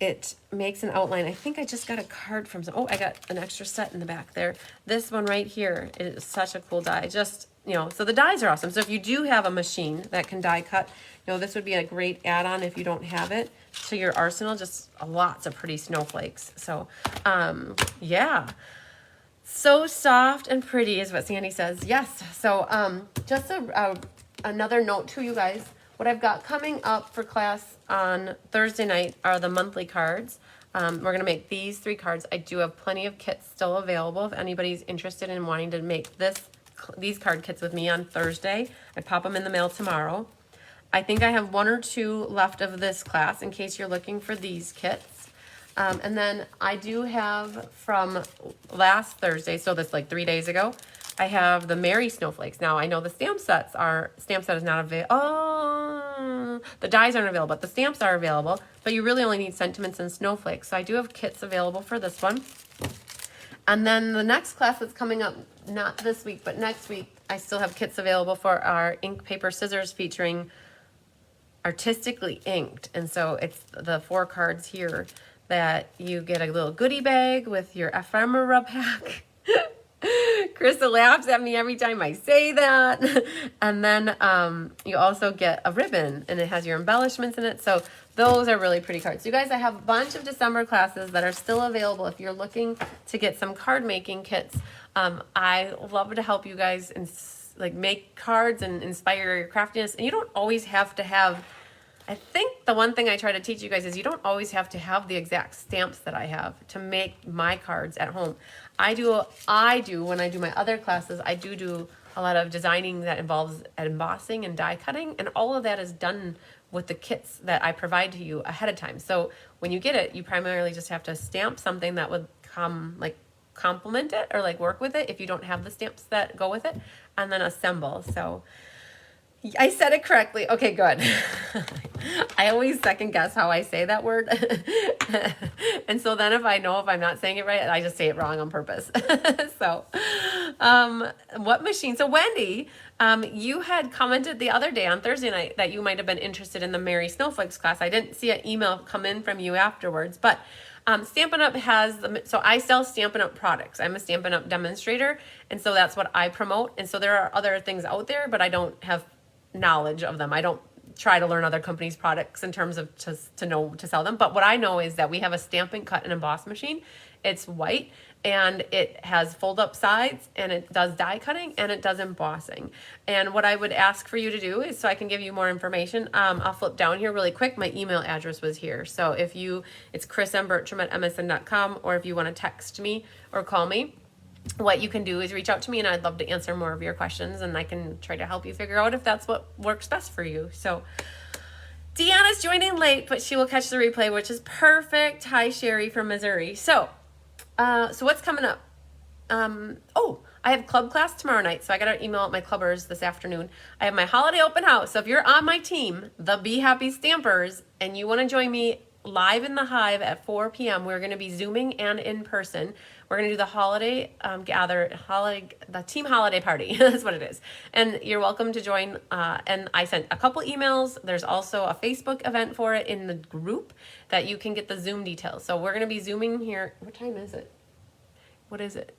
It makes an outline. I think I just got a card from I got an extra set in the back there. This one right here is such a cool die. Just, so the dies are awesome. So if you do have a machine that can die cut, this would be a great add-on if you don't have it to your arsenal. Just lots of pretty snowflakes. So, yeah. So soft and pretty is what Sandy says. Yes. So, just another note to you guys. What I've got coming up for class on Thursday night are the monthly cards. We're going to make these 3 cards. I do have plenty of kits still available if anybody's interested in wanting to make these card kits with me on Thursday. I pop them in the mail tomorrow. I think I have 1 or 2 left of this class in case you're looking for these kits. And then I do have from last Thursday, so that's like 3 days ago, I have the Mary Snowflakes. Now I know the stamp set is not available. Oh, the dies aren't available, but the stamps are available. But you really only need sentiments and snowflakes. So I do have kits available for this one. And then the next class that's coming up, not this week, but next week, I still have kits available for our ink, paper, scissors featuring artistically inked. And so it's the 4 cards here that you get a little goodie bag with your ephemera pack. Krista laughs at me every time I say that. And then you also get a ribbon, and it has your embellishments in it. So those are really pretty cards. You guys, I have a bunch of December classes that are still available if you're looking to get some card making kits. I love to help you guys like make cards and inspire your craftiness. And you don't always have to have, I think the one thing I try to teach you guys is you don't always have to have the exact stamps that I have to make my cards at home. I do when I do my other classes, I do a lot of designing that involves embossing and die cutting, and all of that is done with the kits that I provide to you ahead of time. So when you get it, you primarily just have to stamp something that would complement it or like work with it if you don't have the stamps that go with it, and then assemble. So I said it correctly. Okay, good. I always second guess how I say that word. And so then if I'm not saying it right, I just say it wrong on purpose. So, what machine? So Wendy, you had commented the other day on Thursday night that you might have been interested in the Mary Snowflakes class. I didn't see an email come in from you afterwards, but Stampin' Up! So I sell Stampin' Up! Products. I'm a Stampin' Up! Demonstrator, and so that's what I promote. And so there are other things out there, but I don't have knowledge of them. I don't try to learn other companies' products in terms of to sell them. But what I know is that we have a Stampin' Cut and Emboss machine. It's white and it has fold-up sides, and it does die cutting and it does embossing. And what I would ask for you to do is, so I can give you more information, I'll flip down here really quick. My email address was here. So it's chrismbertram@msn.com, or if you want to text me or call me, what you can do is reach out to me, and I'd love to answer more of your questions, and I can try to help you figure out if that's what works best for you. So Deanna's joining late, but she will catch the replay, which is perfect. Hi, Sherry from Missouri. So what's coming up? I have club class tomorrow night, so I got to email my clubbers this afternoon. I have my holiday open house. So if you're on my team, the Be Happy Stampers, and you want to join me live in the Hive at 4 p.m., we're going to be Zooming and in person. We're going to do the holiday the team holiday party. That's what it is. And you're welcome to join. And I sent a couple emails. There's also a Facebook event for it in the group that you can get the Zoom details. So we're going to be Zooming here. What time is it? What is it?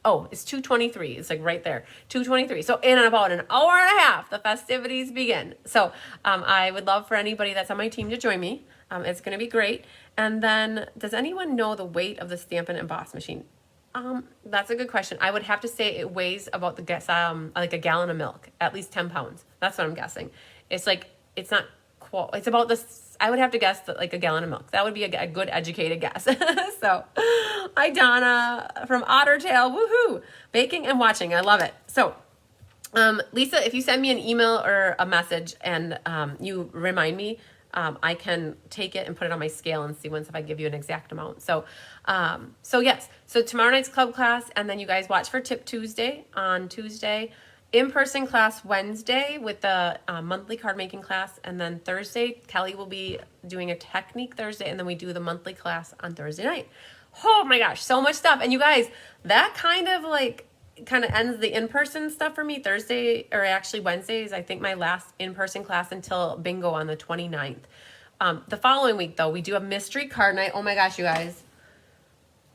Oh, it's 2:23. It's like right there, 2:23. So in about an hour and a half, the festivities begin. So I would love for anybody that's on my team to join me. It's going to be great. And then, does anyone know the weight of the Stampin' Emboss machine? That's a good question. I would have to say it weighs about like a gallon of milk, at least 10 pounds. That's what I'm guessing. It's like, it's about this. I would have to guess that like a gallon of milk. That would be a good educated guess. So, hi Donna from Ottertail. Woohoo! Baking and watching. I love it. So, Lisa, if you send me an email or a message and you remind me, I can take it and put it on my scale and see if I give you an exact amount. So yes. So tomorrow night's club class, and then you guys watch for Tip Tuesday on Tuesday, in-person class Wednesday with the monthly card making class, and then Thursday Kelly will be doing a technique Thursday, and then we do the monthly class on Thursday night. Oh my gosh, so much stuff. And you guys, that kind of ends the in-person stuff for me. Thursday, or actually Wednesday, is I think my last in-person class until bingo on the 29th. The following week though, we do a mystery card night. Oh my gosh, you guys,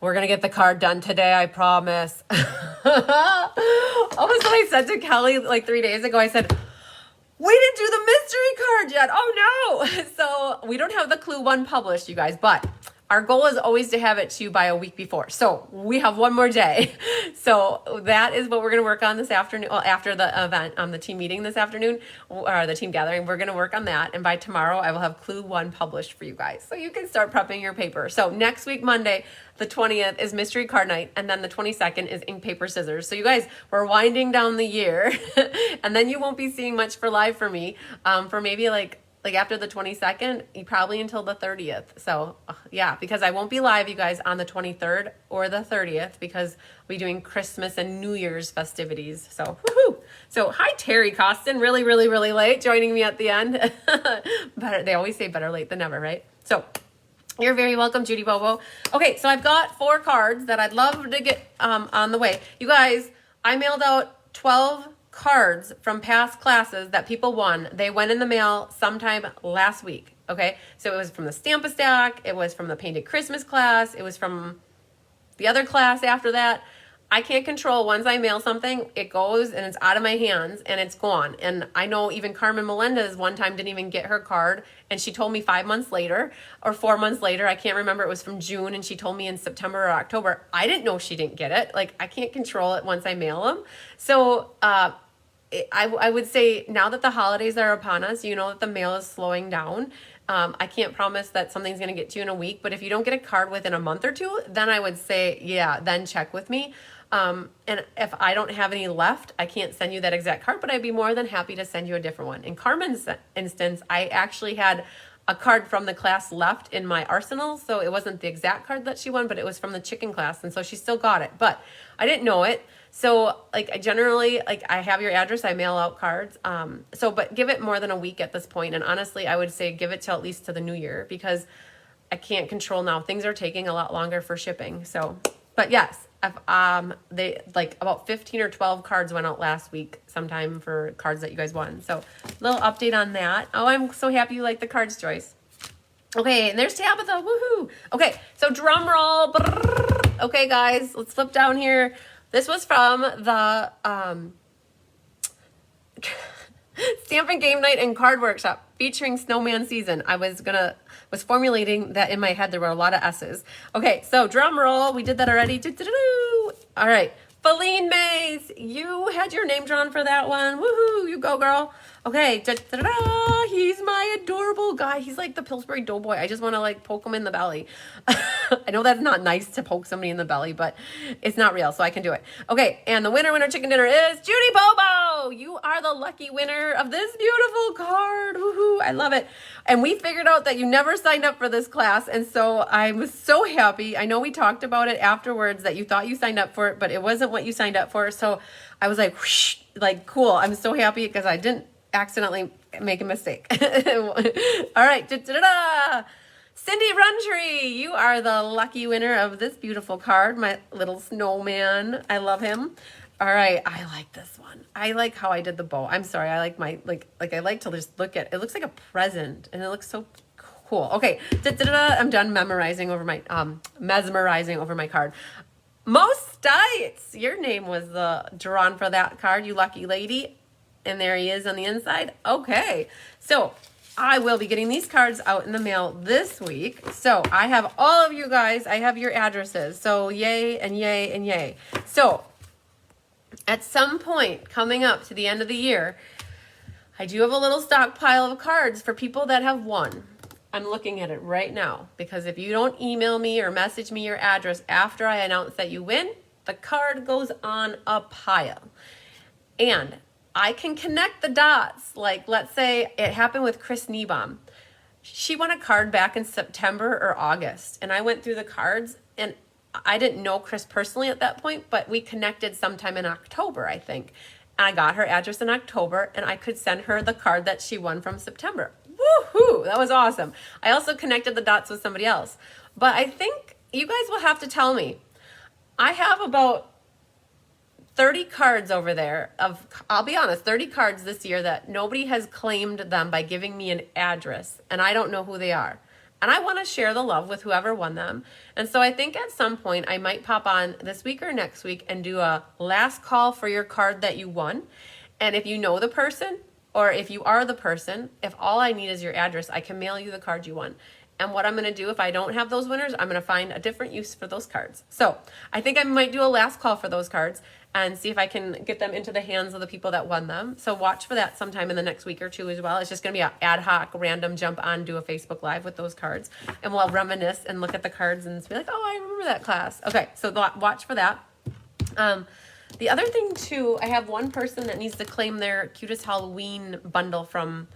we're gonna get the card done today, I promise. Almost what I said to Kelly like 3 days ago. I said, we didn't do the mystery card yet. Oh no. So we don't have the Clue 1 published, you guys, but our goal is always to have it to you by a week before. So we have one more day. So that is what we're going to work on this afternoon. Well, after the event, the team meeting this afternoon, or the team gathering, we're going to work on that. And by tomorrow, I will have Clue 1 published for you guys. So you can start prepping your paper. So next week, Monday, the 20th is Mystery Card Night. And then the 22nd is Ink, Paper, Scissors. So you guys, we're winding down the year. And then you won't be seeing much for live for me for maybe like after the 22nd, probably until the 30th. So yeah, because I won't be live, you guys, on the 23rd or the 30th because we'll be doing Christmas and New Year's festivities. So woohoo! So hi, Terry Costin, really, really, really late, joining me at the end. But they always say better late than never, right? So you're very welcome, Judy Bobo. Okay, so I've got 4 cards that I'd love to get on the way. You guys, I mailed out 12 cards from past classes that people won. They went in the mail sometime last week. Okay, so it was from the Stamp Stack, it was from the Painted Christmas class, it was from the other class after that. I can't control once I mail something, it goes and it's out of my hands and it's gone. And I know even Carmen Melendez one time didn't even get her card, and she told me 5 months later or 4 months later, I can't remember, it was from June, and she told me in September or October. I didn't know she didn't get it. Like, I can't control it once I mail them. So I would say now that the holidays are upon us, you know that the mail is slowing down. I can't promise that something's going to get to you in a week, but if you don't get a card within a month or two, then I would say, yeah, then check with me. And if I don't have any left, I can't send you that exact card, but I'd be more than happy to send you a different one. In Carmen's instance, I actually had a card from the class left in my arsenal, so it wasn't the exact card that she won, but it was from the chicken class, and so she still got it, but I didn't know it. So like, I generally, like, I have your address, I mail out cards. But give it more than a week at this point. And honestly, I would say give it till at least to the new year, because I can't control now. Things are taking a lot longer for shipping. So, but yes, if, they like about 15 or 12 cards went out last week sometime for cards that you guys won. So little update on that. Oh, I'm so happy you like the cards, Joyce. Okay, and there's Tabitha, woohoo. Okay, so drum roll. Okay, guys, let's flip down here. This was from the Stampin' Game Night and Card Workshop featuring Snowman Season. I was formulating that in my head. There were a lot of S's. Okay, so drum roll. We did that already. All right. Feline Mays, you had your name drawn for that one. Woohoo, you go, girl. Okay, he's my adorable guy. He's like the Pillsbury Doughboy. I just want to like poke him in the belly. I know that's not nice to poke somebody in the belly, but it's not real, so I can do it. Okay, and the winner chicken dinner is Judy Bobo. You are the lucky winner of this beautiful card. Woohoo, I love it. And we figured out that you never signed up for this class, and so I was so happy. I know we talked about it afterwards that you thought you signed up for it, but it wasn't what you signed up for. So I was like, whoosh, like, cool. I'm so happy because I didn't accidentally make a mistake. All right. Cindy Runtree, you are the lucky winner of this beautiful card, my little snowman. I love him. All right, I like this one. I like how I did the bow. I'm sorry, I like my, like I like to just look at it. It looks like a present, and it looks so cool. Okay, I'm done memorizing over my, mesmerizing over my card. Most Stites, your name was drawn for that card, you lucky lady. And there he is on the inside. Okay, so I will be getting these cards out in the mail this week. So I have all of you guys, I have your addresses. So yay and yay and yay. So at some point coming up to the end of the year, I do have a little stockpile of cards for people that have won. I'm looking at it right now, because if you don't email me or message me your address after I announce that you win, the card goes on a pile. And I can connect the dots. Like, let's say it happened with Chris Niebaum. She won a card back in September or August, and I went through the cards, and I didn't know Chris personally at that point, but we connected sometime in October, I think. And I got her address in October, and I could send her the card that she won from September. Woohoo! That was awesome. I also connected the dots with somebody else. But I think you guys will have to tell me. I have about 30 cards over there I'll be honest, 30 cards this year that nobody has claimed them by giving me an address, and I don't know who they are. And I want to share the love with whoever won them. And so I think at some point I might pop on this week or next week and do a last call for your card that you won. And if you know the person, or if you are the person, if all I need is your address, I can mail you the card you won. And what I'm going to do if I don't have those winners, I'm going to find a different use for those cards. So I think I might do a last call for those cards and see if I can get them into the hands of the people that won them. So watch for that sometime in the next week or two as well. It's just going to be an ad hoc, random jump on, do a Facebook Live with those cards. And we'll reminisce and look at the cards and be like, oh, I remember that class. Okay, so watch for that. The other thing too, I have one person that needs to claim their cutest Halloween bundle from,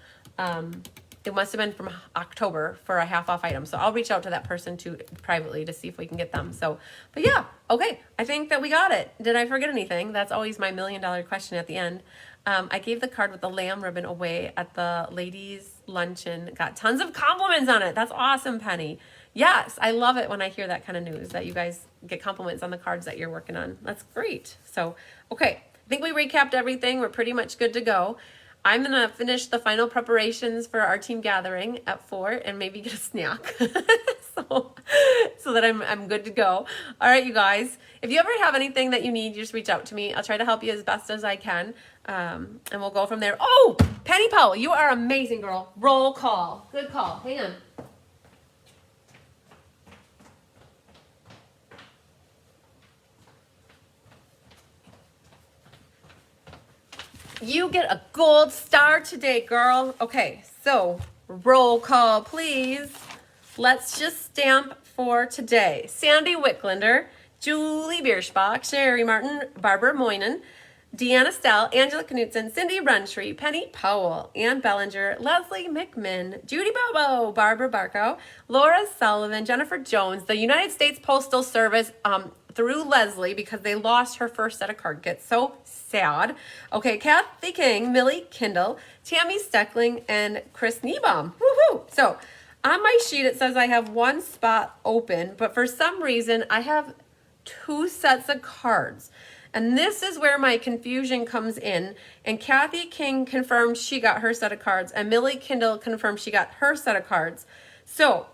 it must have been from October for a half off item. So I'll reach out to that person too privately to see if we can get them. So, but yeah, okay. I think that we got it. Did I forget anything? That's always my $1 million question at the end. I gave the card with the lamb ribbon away at the ladies' luncheon. Got tons of compliments on it. That's awesome, Penny. Yes, I love it when I hear that kind of news, that you guys get compliments on the cards that you're working on. That's great. So, okay. I think we recapped everything. We're pretty much good to go. I'm going to finish the final preparations for our team gathering at 4 and maybe get a snack so that I'm good to go. All right, you guys, if you ever have anything that you need, you just reach out to me. I'll try to help you as best as I can. And we'll go from there. Oh, Penny Powell, you are amazing, girl. Roll call. Good call. Hang on. You get a gold star today, girl. Okay, so roll call, please. Let's just stamp for today. Sandy Wicklander, Julie Bierschbach, Sherry Martin, Barbara Moynan, Deanna Stell, Angela Knutson, Cindy Runtree, Penny Powell, Ann Bellinger, Leslie McMinn, Judy Bobo, Barbara Barco, Laura Sullivan, Jennifer Jones, the United States Postal Service, through Leslie because they lost her first set of card kits. So sad. Okay, Kathy King, Millie Kindle, Tammy Steckling, and Chris Niebaum. Woohoo! So on my sheet it says I have one spot open, but for some reason I have 2 sets of cards. And this is where my confusion comes in. And Kathy King confirmed she got her set of cards, and Millie Kindle confirmed she got her set of cards. So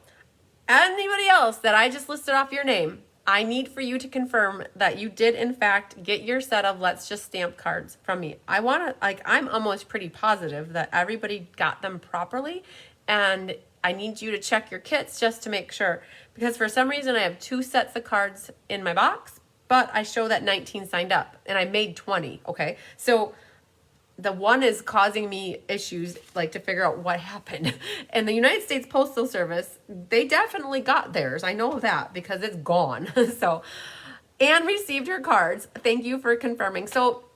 anybody else that I just listed off your name, I need for you to confirm that you did in fact get your set of Let's Just Stamp cards from me. I want to, I'm almost pretty positive that everybody got them properly, and I need you to check your kits just to make sure, because for some reason I have 2 sets of cards in my box, but I show that 19 signed up and I made 20. Okay. So the one is causing me issues, like to figure out what happened. And the United States Postal Service, they definitely got theirs. I know that because it's gone. So, Anne received her cards. Thank you for confirming. So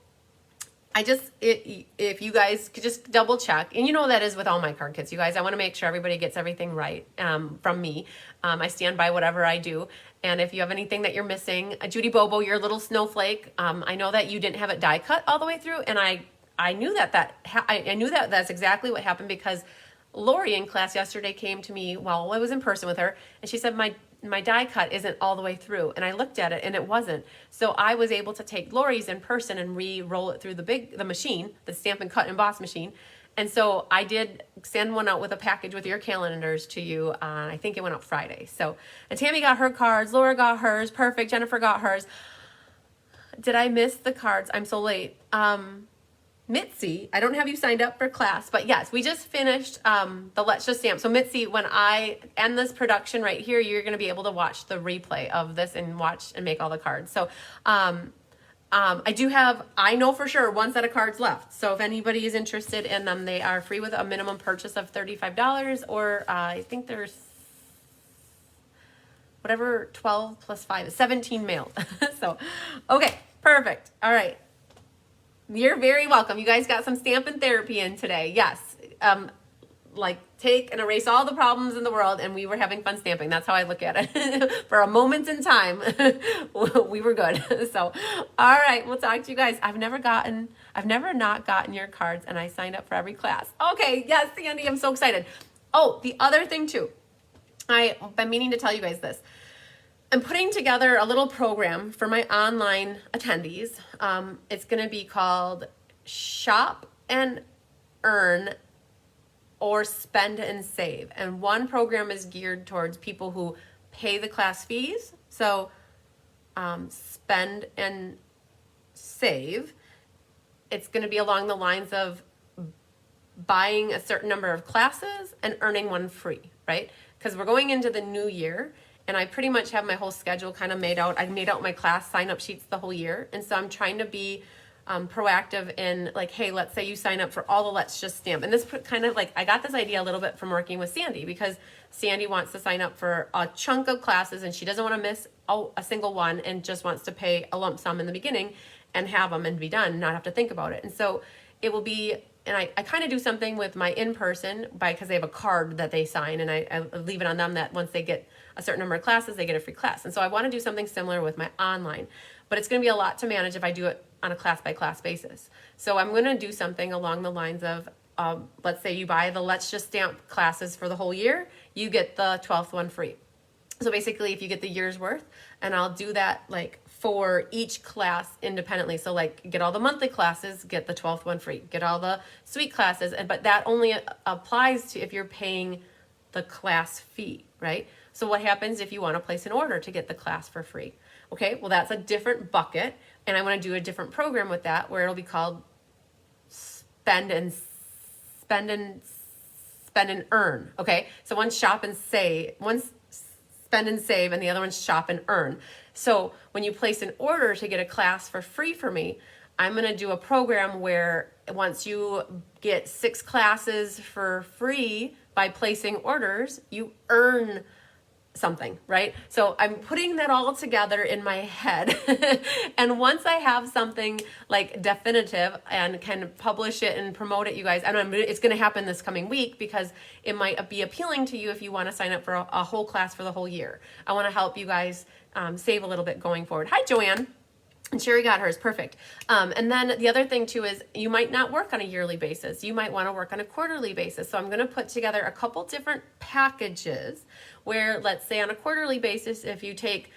if you guys could just double check, and you know that is with all my card kits, you guys, I want to make sure everybody gets everything right from me. I stand by whatever I do. And if you have anything that you're missing, Judy Bobo, your little snowflake, I know that you didn't have it die cut all the way through, and I knew I knew that that's exactly what happened because Lori in class yesterday came to me while I was in person with her, and she said my die cut isn't all the way through, and I looked at it and it wasn't. So I was able to take Lori's in person and re-roll it through the machine, the Stampin' Cut Emboss machine. And so I did send one out with a package with your calendars to you. I think it went out Friday. So, and Tammy got her cards, Laura got hers, perfect. Jennifer got hers. Did I miss the cards? I'm so late. Mitzi, I don't have you signed up for class, but yes, we just finished the Let's Just Stamp. So Mitzi, when I end this production right here, you're going to be able to watch the replay of this and watch and make all the cards. So I know for sure 1 set of cards left. So if anybody is interested in them, they are free with a minimum purchase of $35, or I think there's whatever, 12 plus 5 is 17 mailed. So, okay, perfect. All right. You're very welcome. You guys got some Stampin' therapy in today. Yes. Take and erase all the problems in the world, and we were having fun stamping. That's how I look at it. For a moment in time, we were good. So, all right, we'll talk to you guys. I've never not gotten your cards, and I signed up for every class. Okay, yes, Sandy, I'm so excited. Oh, the other thing too, I've been meaning to tell you guys this. I'm putting together a little program for my online attendees. It's going to be called Shop and Earn or Spend and Save. And one program is geared towards people who pay the class fees. So spend and save. It's going to be along the lines of buying a certain number of classes and earning one free, right? because we're going into the new year, and I pretty much have my whole schedule kind of made out. I made out my class sign-up sheets the whole year, and so I'm trying to be proactive in like, hey, let's say you sign up for all the Let's Just Stamp. And this kind of like, I got this idea a little bit from working with Sandy, because Sandy wants to sign up for a chunk of classes and she doesn't want to miss a single one, and just wants to pay a lump sum in the beginning and have them and be done and not have to think about it. And so it will be, and I kind of do something with my in-person because they have a card that they sign, and I leave it on them that once they get a certain number of classes, they get a free class. And so I want to do something similar with my online, but it's going to be a lot to manage if I do it on a class-by-class basis. So I'm going to do something along the lines of, let's say you buy the Let's Just Stamp classes for the whole year, you get the 12th one free. So basically, if you get the year's worth, and I'll do that like for each class independently. So like, get all the monthly classes, get the 12th one free. Get all the suite classes, but that only applies to if you're paying the class fee, right? So what happens if you want to place an order to get the class for free? Okay, well, that's a different bucket, and I want to do a different program with that where it'll be called spend and earn. Okay, so one's shop and save, one's spend and save, and the other one's shop and earn. So when you place an order to get a class for free for me, I'm going to do a program where once you get 6 classes for free by placing orders, you earn something, right? So I'm putting that all together in my head. And once I have something like definitive and can publish it and promote it, you guys, it's going to happen this coming week, because it might be appealing to you if you want to sign up for a whole class for the whole year. I want to help you guys save a little bit going forward. Hi, Joanne. And Sherry got hers, perfect. And then the other thing too is you might not work on a yearly basis. You might want to work on a quarterly basis. So I'm going to put together a couple different packages where, let's say on a quarterly basis, if you take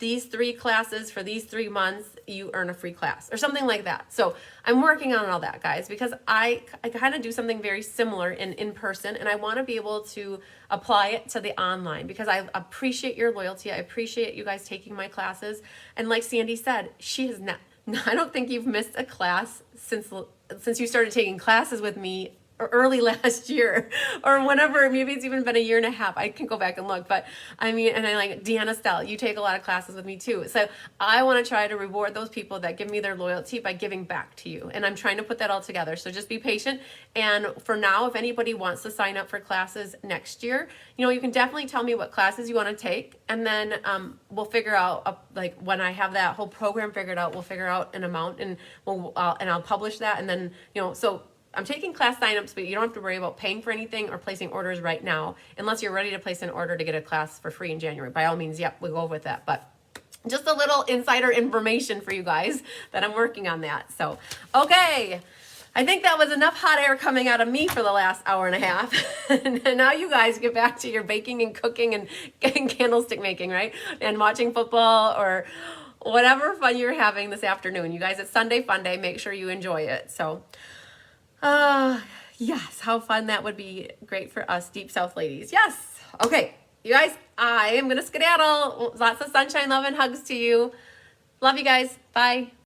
these 3 classes for these 3 months, you earn a free class or something like that. So I'm working on all that, guys, because I kind of do something very similar in person, and I want to be able to apply it to the online, because I appreciate your loyalty. I appreciate you guys taking my classes. And like Sandy said, she has not, I don't think you've missed a class since you started taking classes with me or early last year or whenever. Maybe it's even been a year and a half. I can go back and look, but I mean, and I like Deanna Stell, you take a lot of classes with me too. So I want to try to reward those people that give me their loyalty by giving back to you. And I'm trying to put that all together. So just be patient. And for now, if anybody wants to sign up for classes next year, you can definitely tell me what classes you want to take. And then we'll figure out, like when I have that whole program figured out, we'll figure out an amount, and I'll publish that. And then, so I'm taking class signups, but you don't have to worry about paying for anything or placing orders right now unless you're ready to place an order to get a class for free in January. By all means, yep, we'll go with that. But just a little insider information for you guys that I'm working on that. So, okay. I think that was enough hot air coming out of me for the last hour and a half. And now you guys get back to your baking and cooking and candlestick making, right? And watching football or whatever fun you're having this afternoon. You guys, it's Sunday Fun Day. Make sure you enjoy it. So, yes, how fun that would be. Great for us Deep South ladies. Yes. Okay, you guys, I am going to skedaddle. Lots of sunshine, love, and hugs to you. Love you guys. Bye.